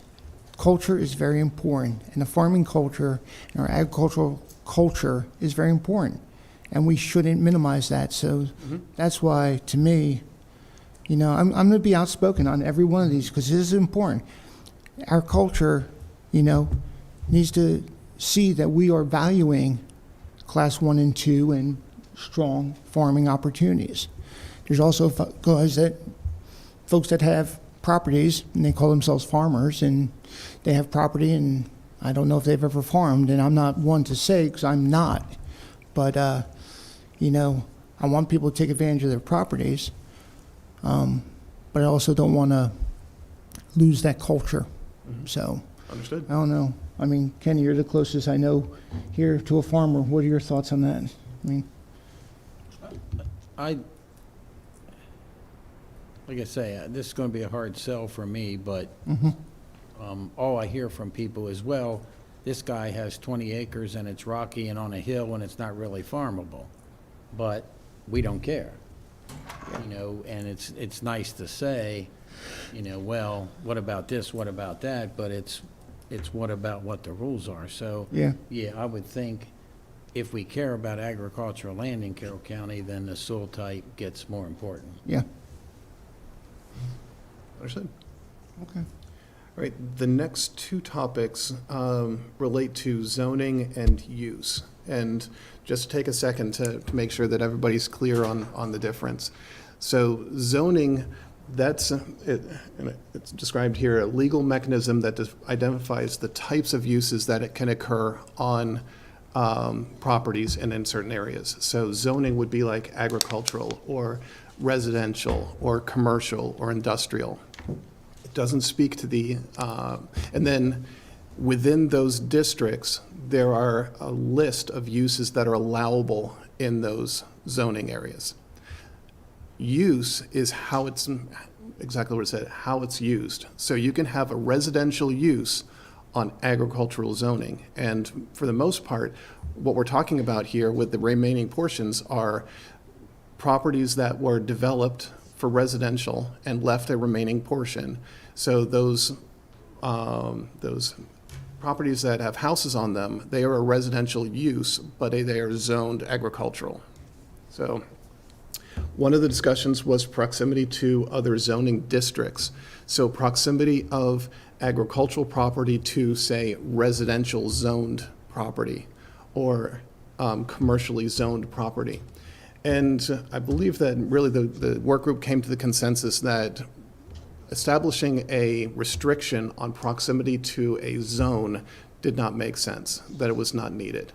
culture is very important. And the farming culture and our agricultural culture is very important. And we shouldn't minimize that. So that's why, to me, you know, I'm going to be outspoken on every one of these because this is important. Our culture, you know, needs to see that we are valuing class 1 and 2 and strong farming opportunities. There's also folks that have properties and they call themselves farmers and they have property and I don't know if they've ever farmed, and I'm not one to say because I'm not. But, you know, I want people to take advantage of their properties, but I also don't want to lose that culture. So, Understood. I don't know. I mean, Kenny, you're the closest I know here to a farmer. What are your thoughts on that? I mean, Like I say, this is going to be a hard sell for me, but all I hear from people is, well, this guy has 20 acres and it's rocky and on a hill and it's not really farmable. But we don't care, you know, and it's nice to say, you know, well, what about this, what about that? But it's what about what the rules are. So, yeah. I would think if we care about agricultural land in Carroll County, then the soil type gets more important. Yeah. Understood. Okay. All right, the next 2 topics relate to zoning and use. And just take a second to make sure that everybody's clear on the difference. So zoning, that's, it's described here, a legal mechanism that identifies the types of uses that it can occur on properties and in certain areas. So zoning would be like agricultural or residential or commercial or industrial. It doesn't speak to the, and then within those districts, there are a list of uses that are allowable in those zoning areas. Use is how it's, exactly what it said, how it's used. So you can have a residential use on agricultural zoning. And for the most part, what we're talking about here with the remaining portions are properties that were developed for residential and left a remaining portion. So those properties that have houses on them, they are a residential use, but they are zoned agricultural. So one of the discussions was proximity to other zoning districts. So proximity of agricultural property to, say, residential zoned property or commercially zoned property. And I believe that really the work group came to the consensus that establishing a restriction on proximity to a zone did not make sense, that it was not needed,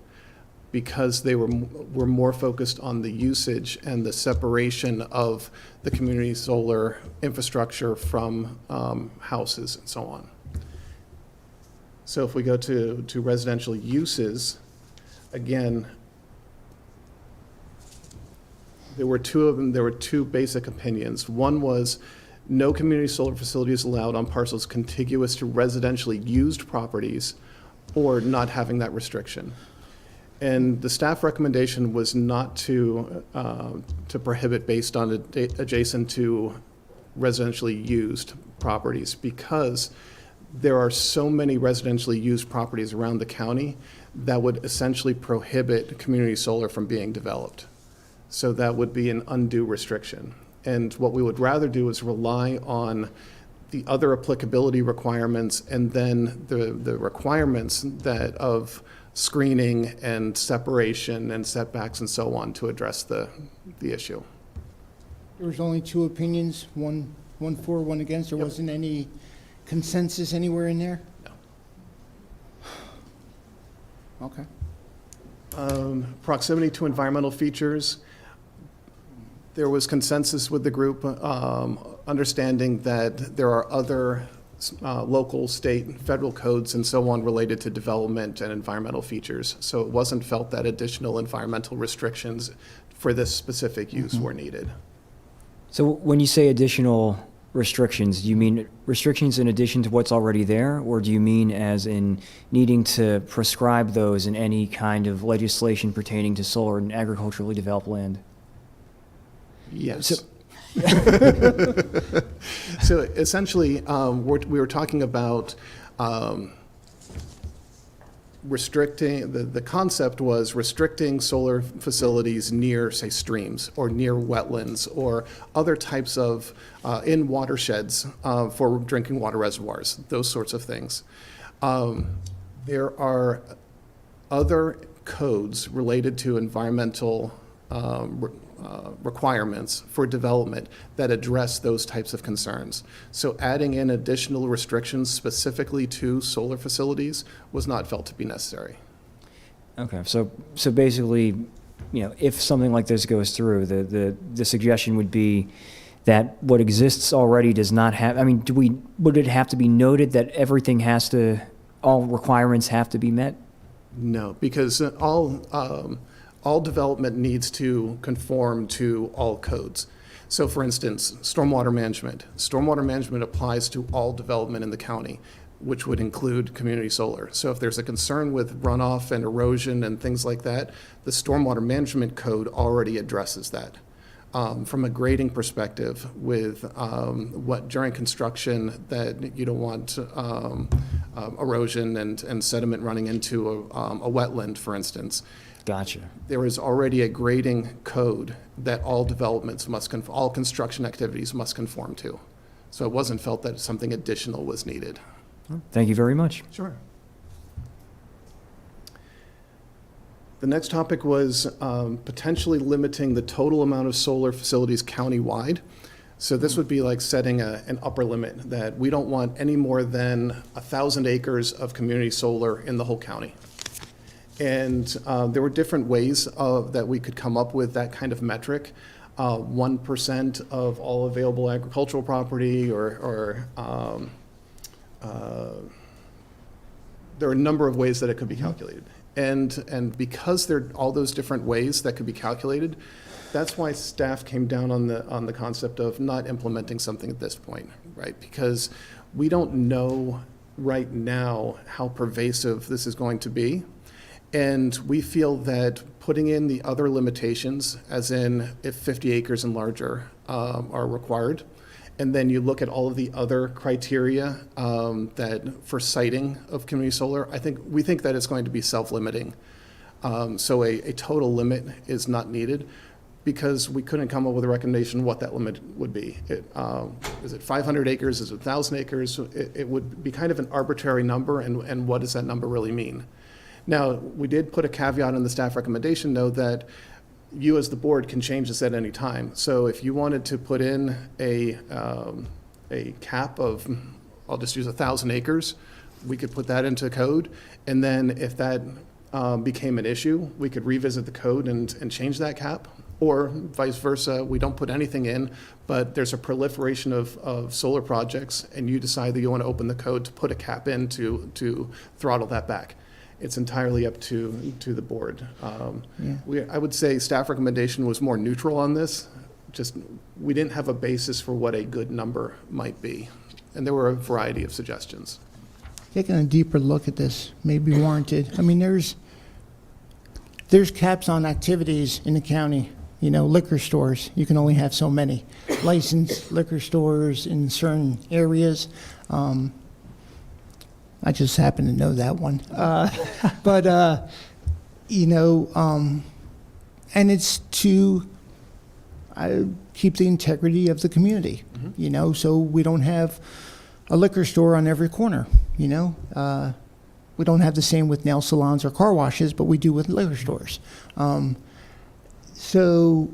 because they were more focused on the usage and the separation of the community solar infrastructure from houses and so on. So if we go to residential uses, again, there were two of them. There were two basic opinions. One was no community solar facility is allowed on parcels contiguous to residentially used properties or not having that restriction. And the staff recommendation was not to prohibit based on adjacent to residentially used properties, because there are so many residentially used properties around the county that would essentially prohibit community solar from being developed. So that would be an undue restriction. And what we would rather do is rely on the other applicability requirements and then the requirements that of screening and separation and setbacks and so on to address the issue. There was only two opinions, one for, one against. There Yep. wasn't any consensus anywhere in there? No. Okay. Proximity to environmental features. There was consensus with the group, understanding that there are other local, state, and federal codes and so on related to development and environmental features. So it wasn't felt that additional environmental restrictions for this specific use were needed. So when you say additional restrictions, do you mean restrictions in addition to what's already there, or do you mean as in needing to prescribe those in any kind of legislation pertaining to solar and agriculturally developed land? Yes. So essentially, we were talking about restricting, the concept was restricting solar facilities near, say, streams or near wetlands or other types of, in watersheds for drinking water reservoirs, those sorts of things. There are other codes related to environmental requirements for development that address those types of concerns. So adding in additional restrictions specifically to solar facilities was not felt to be necessary. Okay, so basically, if something like this goes through, the suggestion would be that what exists already does not have, would it have to be noted that everything all requirements have to be met? No, because all development needs to conform to all codes. So for instance, stormwater management. Stormwater management applies to all development in the county, which would include community solar. So if there's a concern with runoff and erosion and things like that, the stormwater management code already addresses that. From a grading perspective, with what during construction that you don't want erosion and sediment running into a wetland, for instance. Gotcha. There is already a grading code that all developments all construction activities must conform to. So it wasn't felt that something additional was needed. Thank you very much. Sure. The next topic was potentially limiting the total amount of solar facilities countywide. So this would be like setting an upper limit, that we don't want any more than 1,000 acres of community solar in the whole county. And there were different ways that we could come up with that kind of metric. 1% of all available agricultural property, or there are a number of ways that it could be calculated. And because there are all those different ways that could be calculated, that's why staff came down on the concept of not implementing something at this point, right? Because we don't know right now how pervasive this is going to be. And we feel that putting in the other limitations, as in if 50 acres and larger are required, and then you look at all of the other criteria that for siting of community solar, we think that it's going to be self-limiting. So a total limit is not needed, because we couldn't come up with a recommendation what that limit would be. Is it 500 acres? Is it 1,000 acres? It would be kind of an arbitrary number, and what does that number really mean? Now, we did put a caveat in the staff recommendation, though, that you as the board can change this at any time. So if you wanted to put in a a cap of, I'll just use 1,000 acres, we could put that into code. And then if that became an issue, we could revisit the code and change that cap. Or vice versa, we don't put anything in, but there's a proliferation of solar projects, and you decide that you want to open the code to put a cap in to throttle that back. It's entirely up to the board. I would say staff recommendation was more neutral on this. Just, we didn't have a basis for what a good number might be. And there were a variety of suggestions. Taking a deeper look at this may be warranted. I mean, there's caps on activities in the county. You know, liquor stores, you can only have so many licensed liquor stores in certain areas. I just happen to know that one. But you know, and it's to keep the integrity of the community, you know, so we don't have a liquor store on every corner, you know. We don't have the same with nail salons or car washes, but we do with liquor stores. So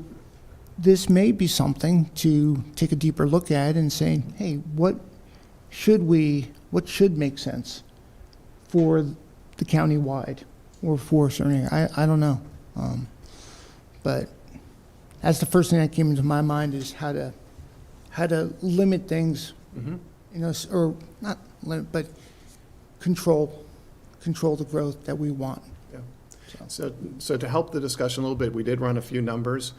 this may be something to take a deeper look at and say, hey, what should make sense for the county-wide or for a certain area? I don't know. But that's the first thing that came into my mind, is how to limit things, you know, or not limit, but control the growth that we want. So to help the discussion a little bit, we did run a few numbers.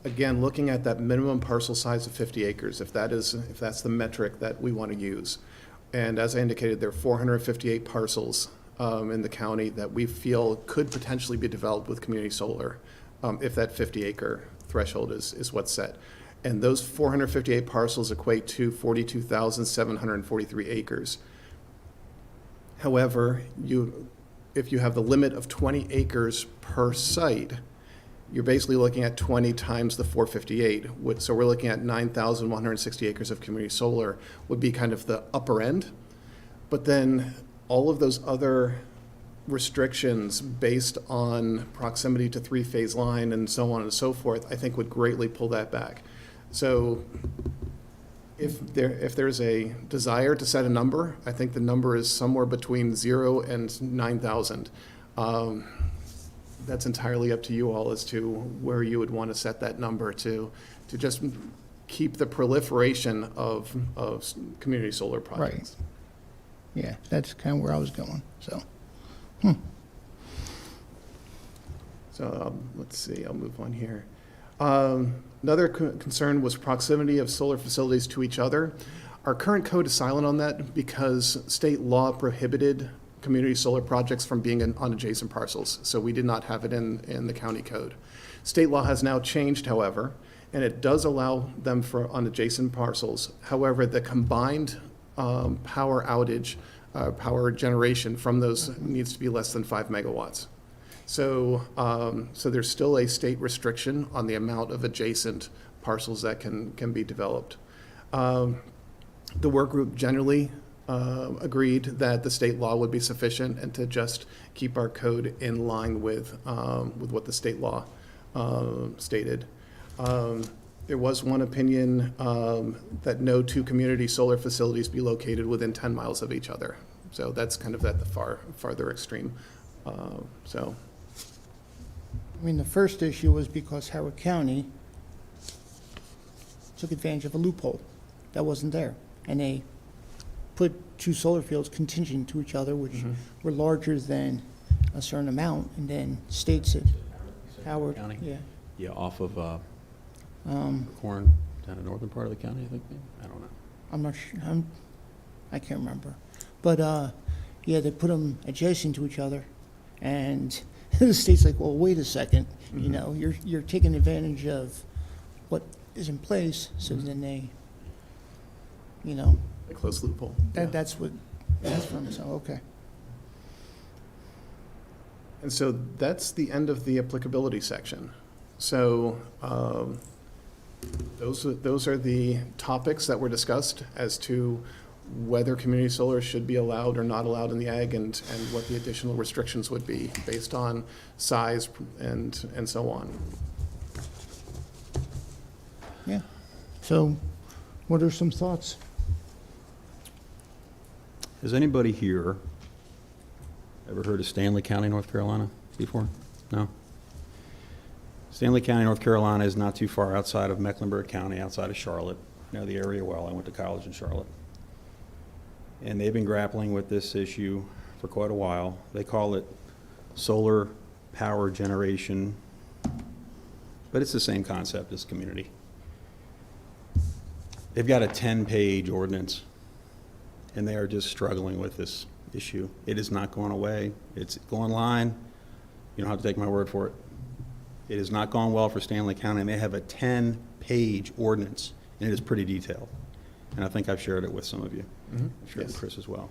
Again, looking at that minimum parcel size of 50 acres, if that's the metric that we want to use. And as I indicated, there are 458 parcels in the county that we feel could potentially be developed with community solar, if that 50-acre threshold is what's set. And those 458 parcels equate to 42,743 acres. However, if you have the limit of 20 acres per site, you're basically looking at 20 times the 458. So we're looking at 9,160 acres of community solar would be kind of the upper end. But then all of those other restrictions based on proximity to three-phase line and so on and so forth, I think would greatly pull that back. So if there's a desire to set a number, I think the number is somewhere between 0 and 9,000. That's entirely up to you all as to where you would want to set that number to just keep the proliferation of community solar projects. Right. Yeah, that's kind of where I was going, so. So let's see, I'll move on here. Another concern was proximity of solar facilities to each other. Our current code is silent on that because state law prohibited community solar projects from being on adjacent parcels, so we did not have it in the county code. State law has now changed, however, and it does allow them on adjacent parcels. However, the combined power outage, power generation from those needs to be less than 5 megawatts. So there's still a state restriction on the amount of adjacent parcels that can be developed. The work group generally agreed that the state law would be sufficient and to just keep our code in line with what the state law stated. There was one opinion that no two community solar facilities be located within 10 miles of each other. So that's kind of at the farther extreme. I mean, the first issue was because Howard County took advantage of a loophole that wasn't there. And they put two solar fields contingent to each other, which were larger than a certain amount, and then states it. Howard, County? yeah. Yeah, off of Corn, down the northern part of the county, I think, maybe? I don't know. I'm not sure, I can't remember. But, yeah, they put them adjacent to each other, and the state's like, well, wait a second, you know, you're taking advantage of what is in place, so then they, you know, A close loophole. that's from, so, okay. And so that's the end of the applicability section. So those are the topics that were discussed as to whether community solar should be allowed or not allowed in the ag, and what the additional restrictions would be based on size and so on. Yeah. So what are some thoughts? Has anybody here ever heard of Stanley County, North Carolina before? No? Stanley County, North Carolina is not too far outside of Mecklenburg County, outside of Charlotte. I know the area well. I went to college in Charlotte. And they've been grappling with this issue for quite a while. They call it solar power generation, but it's the same concept as community. They've got a 10-page ordinance, and they are just struggling with this issue. It is not going away. It's go online. You don't have to take my word for it. It has not gone well for Stanley County, and they have a 10-page ordinance, and it is pretty detailed. And I think I've shared it with some of you. I've shared it with Chris as well.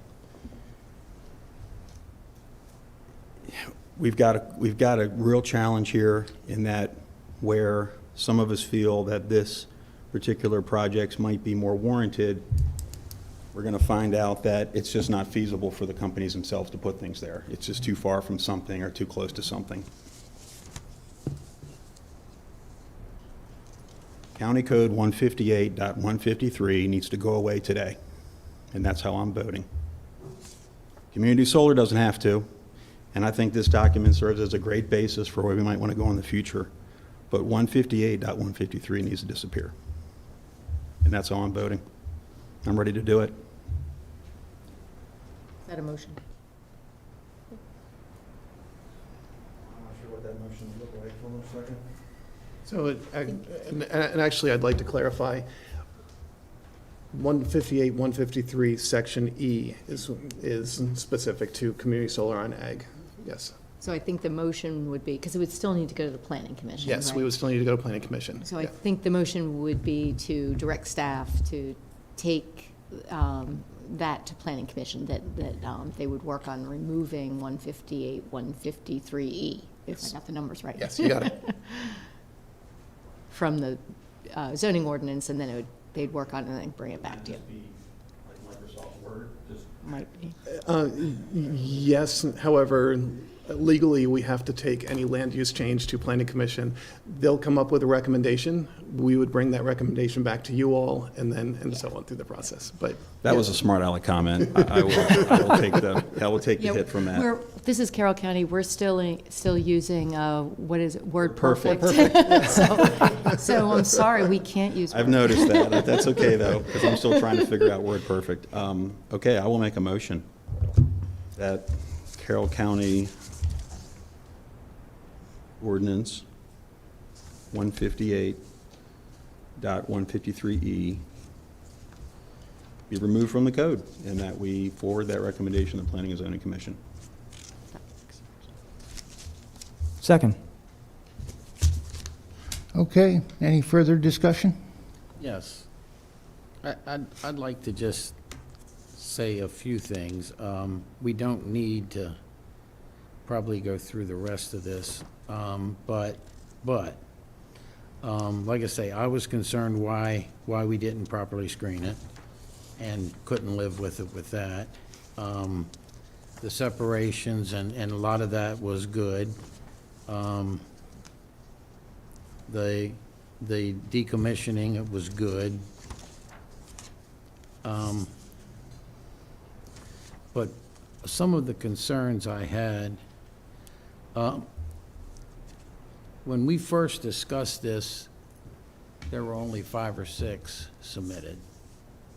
We've got a real challenge here in that where some of us feel that this particular projects might be more warranted, we're going to find out that it's just not feasible for the companies themselves to put things there. It's just too far from something or too close to something. County Code 158.153 needs to go away today, and that's how I'm voting. Community solar doesn't have to, and I think this document serves as a great basis for where we might want to go in the future. But 158.153 needs to disappear, and that's how I'm voting. I'm ready to do it. Is that a motion? I'm not sure what that motion would look like. Hold on a second. So, and actually, I'd like to clarify, 158, 153, Section E is specific to community solar on ag. Yes. So I think the motion would be, because it would still need to go to the planning commission, Yes, we right? would still need to go to planning commission. So I Yeah. think the motion would be to direct staff to take that to planning commission, that they would work on removing 158, 153E, if I got the numbers right. Yes, you got it. From the zoning ordinance, and then they'd work on it and then bring it back to you. Might be. Yes, however, legally, we have to take any land use change to planning commission. They'll come up with a recommendation. We would bring that recommendation back to you all, and then, and so on through the process. But That was a smart aleck comment. I will take the Yeah, hit from that. This is Carroll County, we're still using, what is it, Word Perfect. Perfect. So I'm sorry, we can't use. I've Word. noticed that. That's okay, though, because I'm still trying to figure out word perfect. Okay, I will make a motion that Carroll County ordinance 158.153E be removed from the code, and that we forward that recommendation to the Planning and Zoning Commission. Second. Okay, any further discussion? Yes. I'd like to just say a few things. We don't need to probably go through the rest of this, but like I say, I was concerned why we didn't properly screen it and couldn't live with it with that. The separations and a lot of that was good. The decommissioning, it was good. But some of the concerns I had, when we first discussed this, there were only 5 or 6 submitted.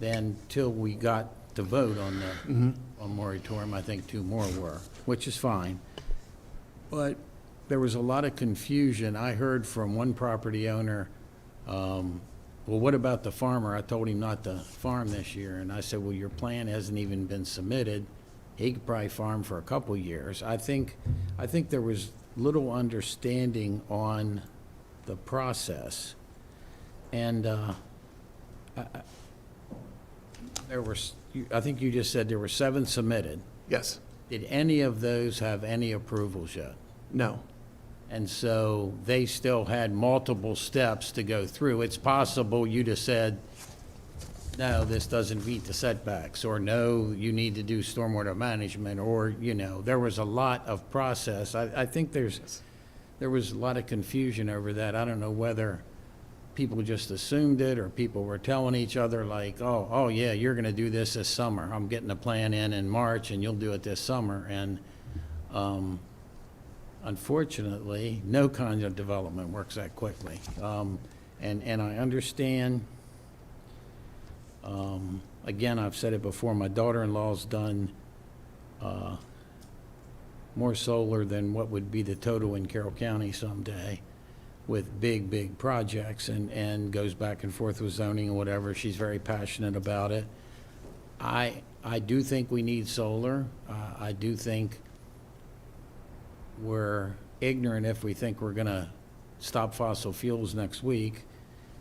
Then till we got to vote on the on moratorium, I think 2 more were, which is fine. But there was a lot of confusion. I heard from one property owner, well, what about the farmer? I told him not to farm this year. And I said, well, your plan hasn't even been submitted. He could probably farm for a couple years. I think there was little understanding on the process. And I think you just said there were 7 submitted. yes, Did any of those have any approvals yet? no. And so they still had multiple steps to go through. It's possible you just said, no, this doesn't meet the setbacks, or no, you need to do stormwater management, or, there was a lot of process. I think there was a lot of confusion over that. I don't know whether people just assumed it, or people were telling each other like, oh, yeah, you're gonna do this summer. I'm getting a plan in March, and you'll do it this summer. And unfortunately, no kind of development works that quickly. And I understand, again, I've said it before, my daughter-in-law's done more solar than what would be the total in Carroll County someday, with big, big projects, and goes back and forth with zoning and whatever. She's very passionate about it. I do think we need solar. I do think we're ignorant if we think we're gonna stop fossil fuels next week.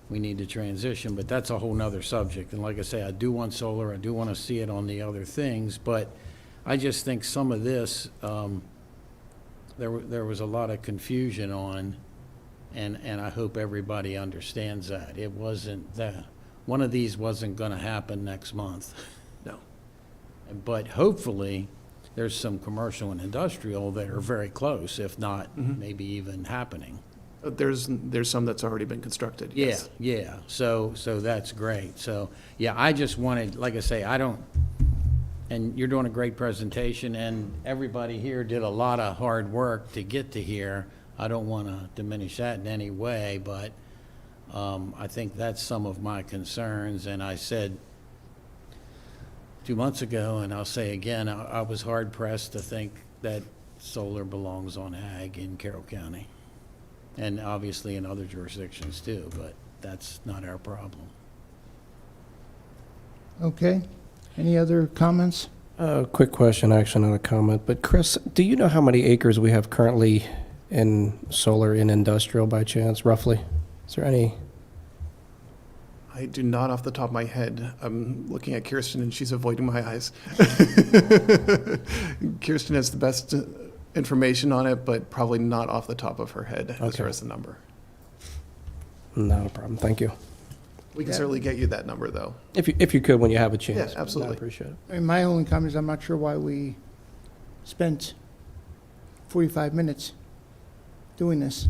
We need to transition, but that's a whole nother subject. And like I say, I do want solar, I do want to see it on the other things, but I just think some of this, there was a lot of confusion on, and I hope everybody understands that. It wasn't, one of these wasn't going to happen next month. No. But hopefully, there's some commercial and industrial that are very close, if not maybe even happening. There's some that's already been constructed, Yeah, yes. yeah, so that's great. So, yeah, I just wanted, like I say, and you're doing a great presentation, and everybody here did a lot of hard work to get to here. I don't want to diminish that in any way, but I think that's some of my concerns, and I said 2 months ago, and I'll say again, I was hard pressed to think that solar belongs on ag in Carroll County. And obviously in other jurisdictions too, but that's not our problem. Okay. Any other comments? Quick question, actually, not a comment, but Chris, do you know how many acres we have currently in solar in industrial by chance, roughly? Is there any? I do not off the top of my head. I'm looking at Kirsten and she's avoiding my eyes. Kirsten has the best information on it, but probably not off the top of her head as Okay. far as the number. Not a problem, thank you. We can Yeah. certainly get you that number, though. If you could, when you have a chance. Yeah, absolutely. I appreciate it. I mean, my only comment is I'm not sure why we spent 45 minutes doing this.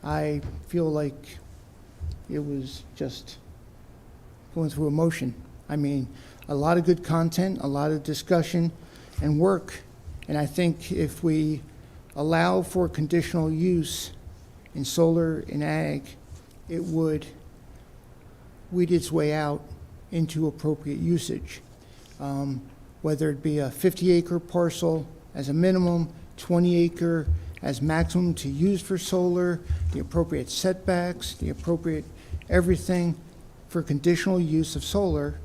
I feel like it was just going through emotion. I mean, a lot of good content, a lot of discussion and work. And I think if we allow for conditional use in solar and ag, it would weed its way out into appropriate usage. Whether it be a 50-acre parcel as a minimum, 20-acre as maximum to use for solar, the appropriate setbacks, the appropriate everything for conditional use of solar,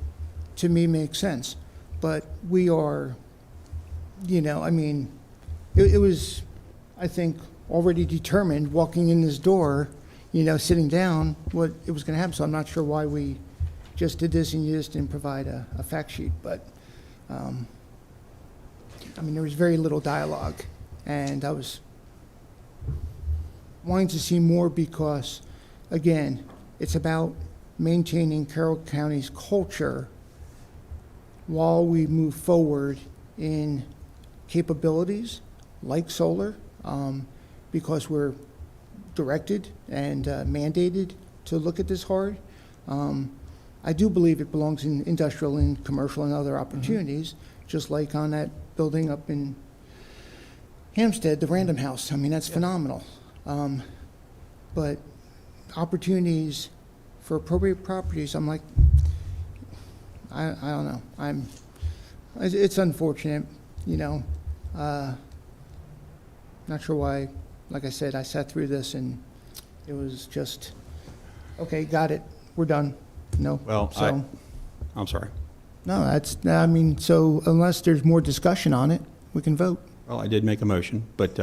to me makes sense. But we are, I mean, it was, I think, already determined walking in this door, sitting down, what it was going to happen. So I'm not sure why we just did this and you just didn't provide a fact sheet. But, I mean, there was very little dialogue. And I was wanting to see more because, again, it's about maintaining Carroll County's culture while we move forward in capabilities like solar, because we're directed and mandated to look at this hard. I do believe it belongs in industrial and commercial and other opportunities, just like on that building up in Hampstead, the Random House. I mean, that's phenomenal. But opportunities for appropriate properties, I'm like, I don't know. It's unfortunate, not sure why. Like I said, I sat through this and it was just, okay, got it, we're done. No. Well, So, I'm sorry. no, so unless there's more discussion on it, we can vote. Well, I did make a motion, but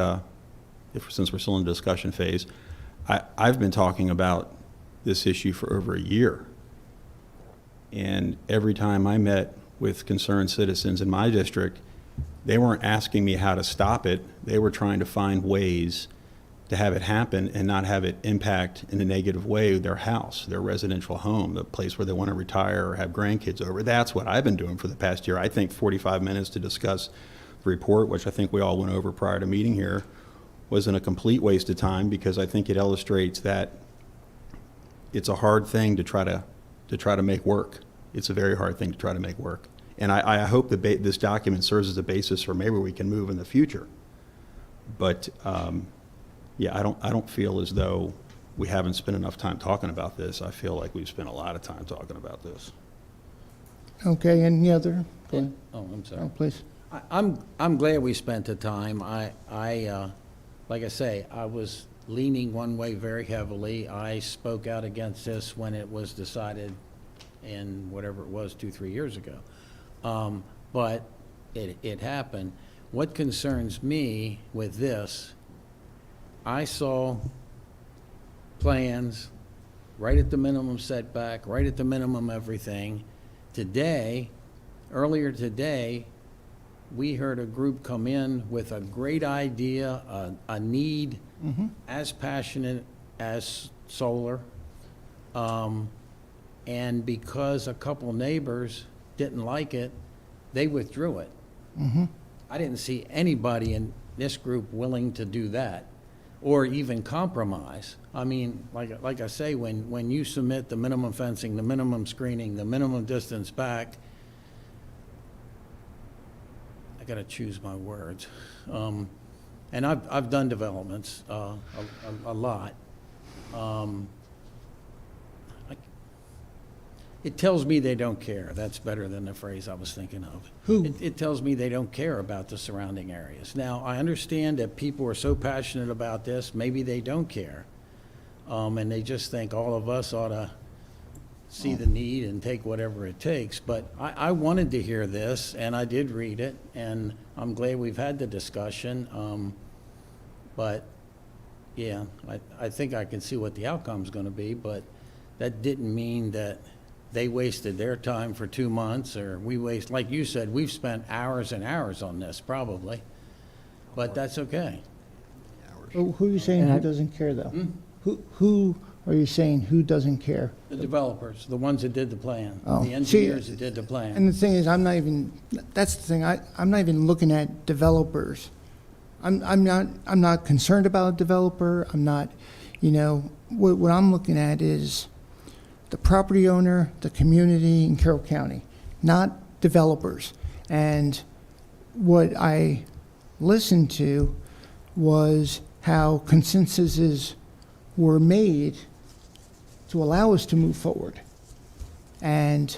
since we're still in the discussion phase, I've been talking about this issue for over a year. And every time I met with concerned citizens in my district, they weren't asking me how to stop it. They were trying to find ways to have it happen and not have it impact in a negative way their house, their residential home, the place where they want to retire or have grandkids over. That's what I've been doing for the past year. I think 45 minutes to discuss the report, which I think we all went over prior to meeting here, wasn't a complete waste of time, because I think it illustrates that it's a hard thing to try to make work. It's a very hard thing to try to make work. And I hope that this document serves as a basis for maybe we can move in the future. But, yeah, I don't feel as though we haven't spent enough time talking about this. I feel like we've spent a lot of time talking about this. Okay, any other? Go ahead. Oh, I'm sorry. Oh, please. I'm glad we spent the time. Like I say, I was leaning one way very heavily. I spoke out against this when it was decided in whatever it was, 2-3 years ago. But it happened. What concerns me with this, I saw plans right at the minimum setback, right at the minimum everything. Earlier today, we heard a group come in with a great idea, a need as passionate as solar. And because a couple neighbors didn't like it, they withdrew it. I didn't see anybody in this group willing to do that or even compromise. I mean, like I say, when you submit the minimum fencing, the minimum screening, the minimum distance back, I gotta choose my words. And I've done developments, a lot. It tells me they don't care. That's better than the phrase I was thinking of. Who? It tells me they don't care about the surrounding areas. Now, I understand that people are so passionate about this, maybe they don't care. And they just think all of us ought to see the need and take whatever it takes. But I wanted to hear this, and I did read it, and I'm glad we've had the discussion. But, yeah, I think I can see what the outcome's gonna be, but that didn't mean that they wasted their time for 2 months, or like you said, we've spent hours and hours on this, probably. But that's okay. Who are you saying who doesn't care, though? Who are you saying who doesn't care? The developers, the ones that did the plan, Oh, the engineers that did the plan. And the thing is, that's the thing, I'm not even looking at developers. I'm not concerned about a developer, I'm not, what I'm looking at is the property owner, the community in Carroll County, not developers. And what I listened to was how consensuses were made to allow us to move forward. And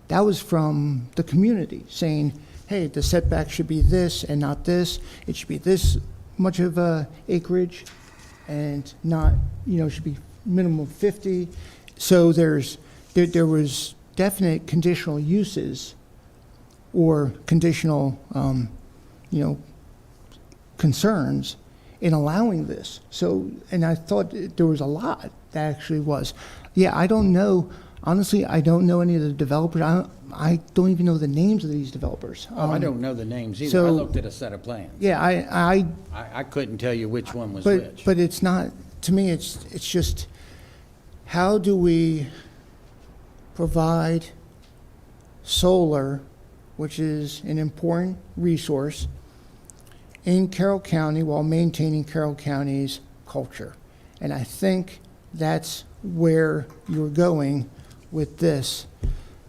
that was from the community saying, hey, the setback should be this and not this. It should be this much of a acreage and not, should be minimum 50. So there was definite conditional uses or conditional, concerns in allowing this. So, and I thought there was a lot that actually was. Yeah, I don't know, honestly, I don't know any of the developers. I don't even know the names of these developers. I don't know the names either. so- I looked at a set of plans. Yeah, I couldn't tell you which one was which. but it's not, to me, it's just, how do we provide solar, which is an important resource, in Carroll County while maintaining Carroll County's culture? And I think that's where you're going with this.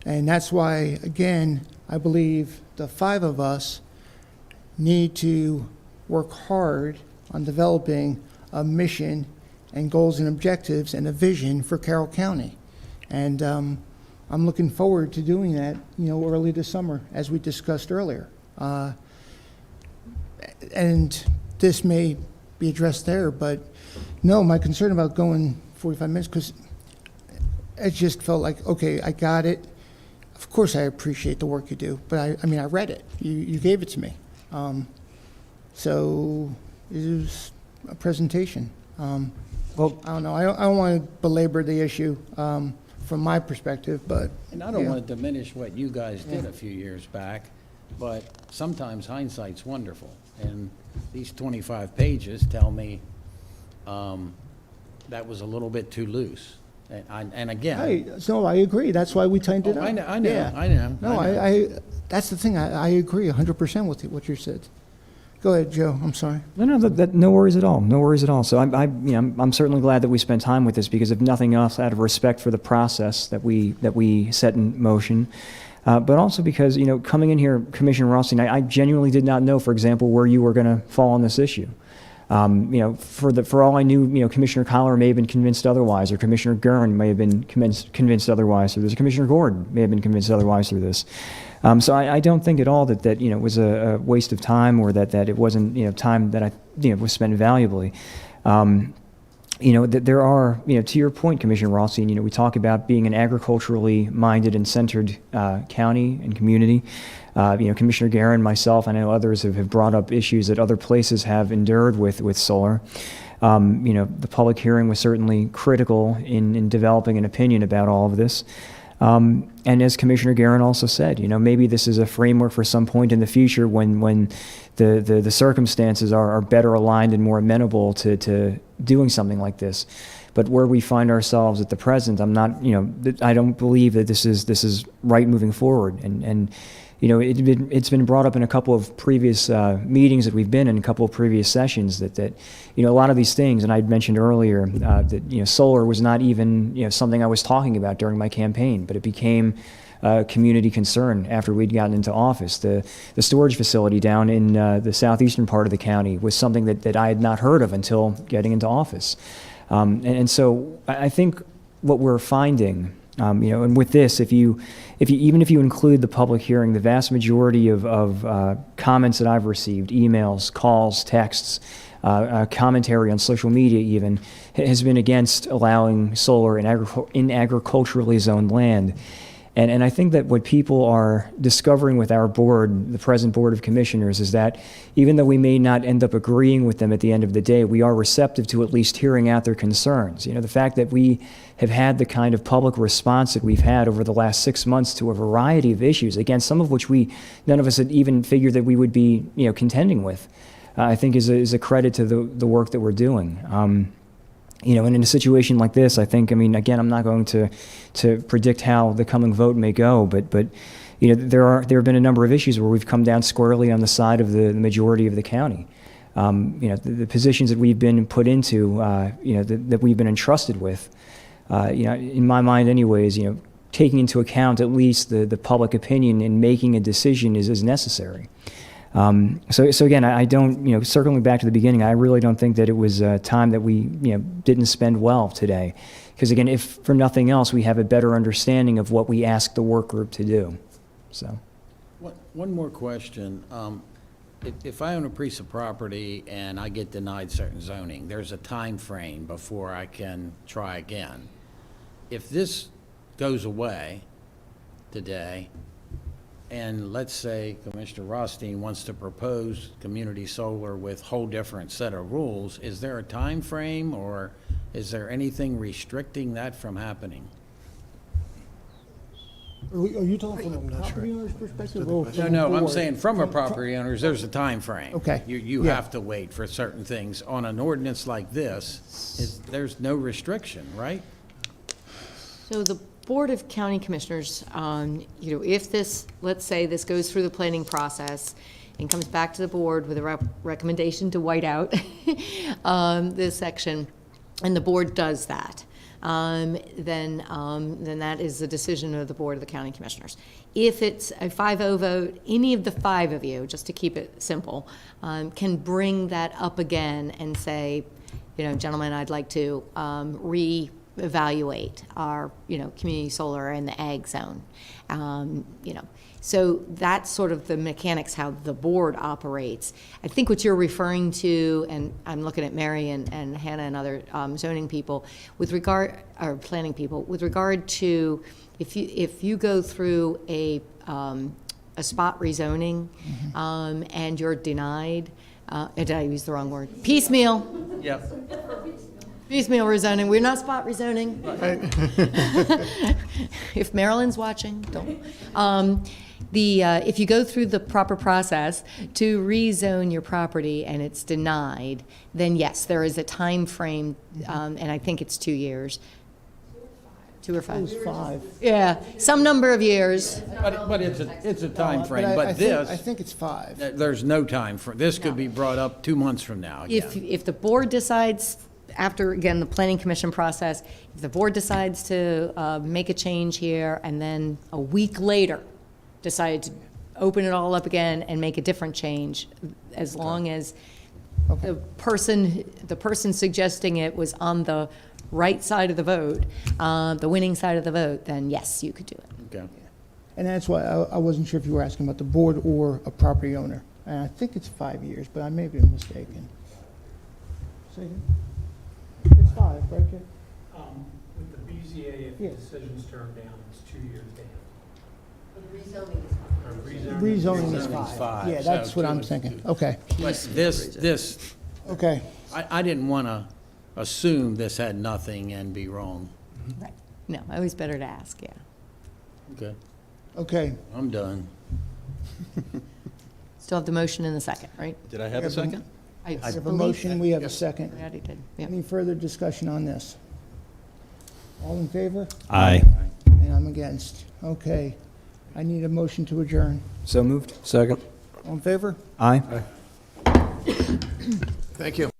And that's why, again, I believe the 5 of us need to work hard on developing a mission and goals and objectives and a vision for Carroll County. And I'm looking forward to doing that, early this summer, as we discussed earlier. And this may be addressed there, but no, my concern about going 45 minutes, because it just felt like, okay, I got it. Of course, I appreciate the work you do, but I read it. You gave it to me. So it was a presentation. Well, I don't know. I don't want to belabor the issue from my perspective, but. And I don't yeah. want to diminish what you guys did a few years back, but sometimes hindsight's wonderful. And these 25 pages tell me that was a little bit too loose. And again. No, I agree. That's why we tightened it Oh, up. I know. No, that's the thing. I agree 100% with what you said. Go ahead, Joe, I'm sorry. No, no worries at all. No worries at all. So I'm certainly glad that we spent time with this because if nothing else, out of respect for the process that we set in motion, but also because, coming in here, Commissioner Rothstein, I genuinely did not know, for example, where you were going to fall on this issue. For all I knew, Commissioner Collar may have been convinced otherwise, or Commissioner Guerin may have been convinced otherwise through this. Commissioner Gordon may have been convinced otherwise through this. So I don't think at all that it was a waste of time, or that it wasn't time that was spent valuably. That there are, to your point, Commissioner Rothstein, we talk about being an agriculturally minded and centered county and community. Commissioner Guerin, myself, I know others have brought up issues that other places have endured with solar. The public hearing was certainly critical in developing an opinion about all of this. And as Commissioner Guerin also said, maybe this is a framework for some point in the future when the circumstances are better aligned and more amenable to doing something like this. But where we find ourselves at the present, I don't believe that this is right moving forward. And it's been brought up in a couple of previous meetings that we've been in, a couple of previous sessions, that a lot of these things, and I'd mentioned earlier that solar was not even something I was talking about during my campaign, but it became a community concern after we'd gotten into office. The storage facility down in the southeastern part of the county was something that I had not heard of until getting into office. And so I think what we're finding, and with this, even if you include the public hearing, the vast majority of comments that I've received, emails, calls, texts, commentary on social media even, has been against allowing solar in agriculturally zoned land. And I think that what people are discovering with our board, the present Board of Commissioners, is that even though we may not end up agreeing with them at the end of the day, we are receptive to at least hearing out their concerns. The fact that we have had the kind of public response that we've had over the last 6 months to a variety of issues, again, some of which none of us had even figured that we would be, contending with, I think is a credit to the work that we're doing. And in a situation like this, I think, again, I'm not going to predict how the coming vote may go, but there have been a number of issues where we've come down squarely on the side of the majority of the county. The positions that we've been put into, that we've been entrusted with, in my mind anyways, taking into account at least the public opinion and making a decision is necessary. So again, I don't, circling back to the beginning, I really don't think that it was time that we, didn't spend well today. Because again, if for nothing else, we have a better understanding of what we asked the work group to do, so. One more question. If I own a piece of property and I get denied certain zoning, there's a time frame before I can try again. If this goes away today, and let's say Commissioner Rothstein wants to propose community solar with a whole different set of rules, is there a time frame, or is there anything restricting that from happening? Are you talking from a property owner's perspective? No, I'm saying from a property owner's, there's a time frame. Okay. You Yeah. have to wait for certain things. On an ordinance like this, there's no restriction, right? So the Board of County Commissioners, if this, let's say this goes through the planning process and comes back to the board with a recommendation to white out this section, and the board does that, then that is the decision of the Board of the County Commissioners. If it's a 5-0 vote, any of the 5 of you, just to keep it simple, can bring that up again and say, gentlemen, I'd like to reevaluate our, community solar in the ag zone. So that's sort of the mechanics, how the board operates. I think what you're referring to, and I'm looking at Mary and Hannah and other zoning people, or planning people, with regard to if you go through a spot rezoning, and you're denied, did I use the wrong word? Piecemeal. Yep. Piecemeal rezoning. We're not spot rezoning. If Maryland's watching, don't. If you go through the proper process to rezone your property and it's denied, then yes, there is a time frame, and I think it's 2 years. 2 or It 5. was 5. Yeah, some number of years. But it's a timeframe, I but think- I this, think it's 5. there's no time for, this could be brought up 2 months from now again. If the board decides, after, again, the planning commission process, if the board decides to make a change here, and then a week later decide to open it all up again and make a different change, as long as the person suggesting it was on the right side of the vote, the winning side of the vote, then yes, you could do it. Okay. And that's why I wasn't sure if you were asking about the board or a property owner. And I think it's 5 years, but I may be mistaken. Say again? It's 5, right, Jay? With the BZA, if the Yeah. decision's turned down, it's 2 years down. Rezoning is Rezoning's 5. 5, Yeah, so that's what 2 I'm is thinking. 2. Okay, But this, okay. I didn't want to assume this had nothing and be wrong. Right. No, always better to ask, yeah. Okay, Okay. I'm done. Still have the motion in the second, right? Did I have a second? We have a motion, we have a second. We already did, yeah. Any further discussion on this? All in favor? Aye. And I'm against. Okay. I need a motion to adjourn. So moved? Second. All in favor? Aye. Thank you.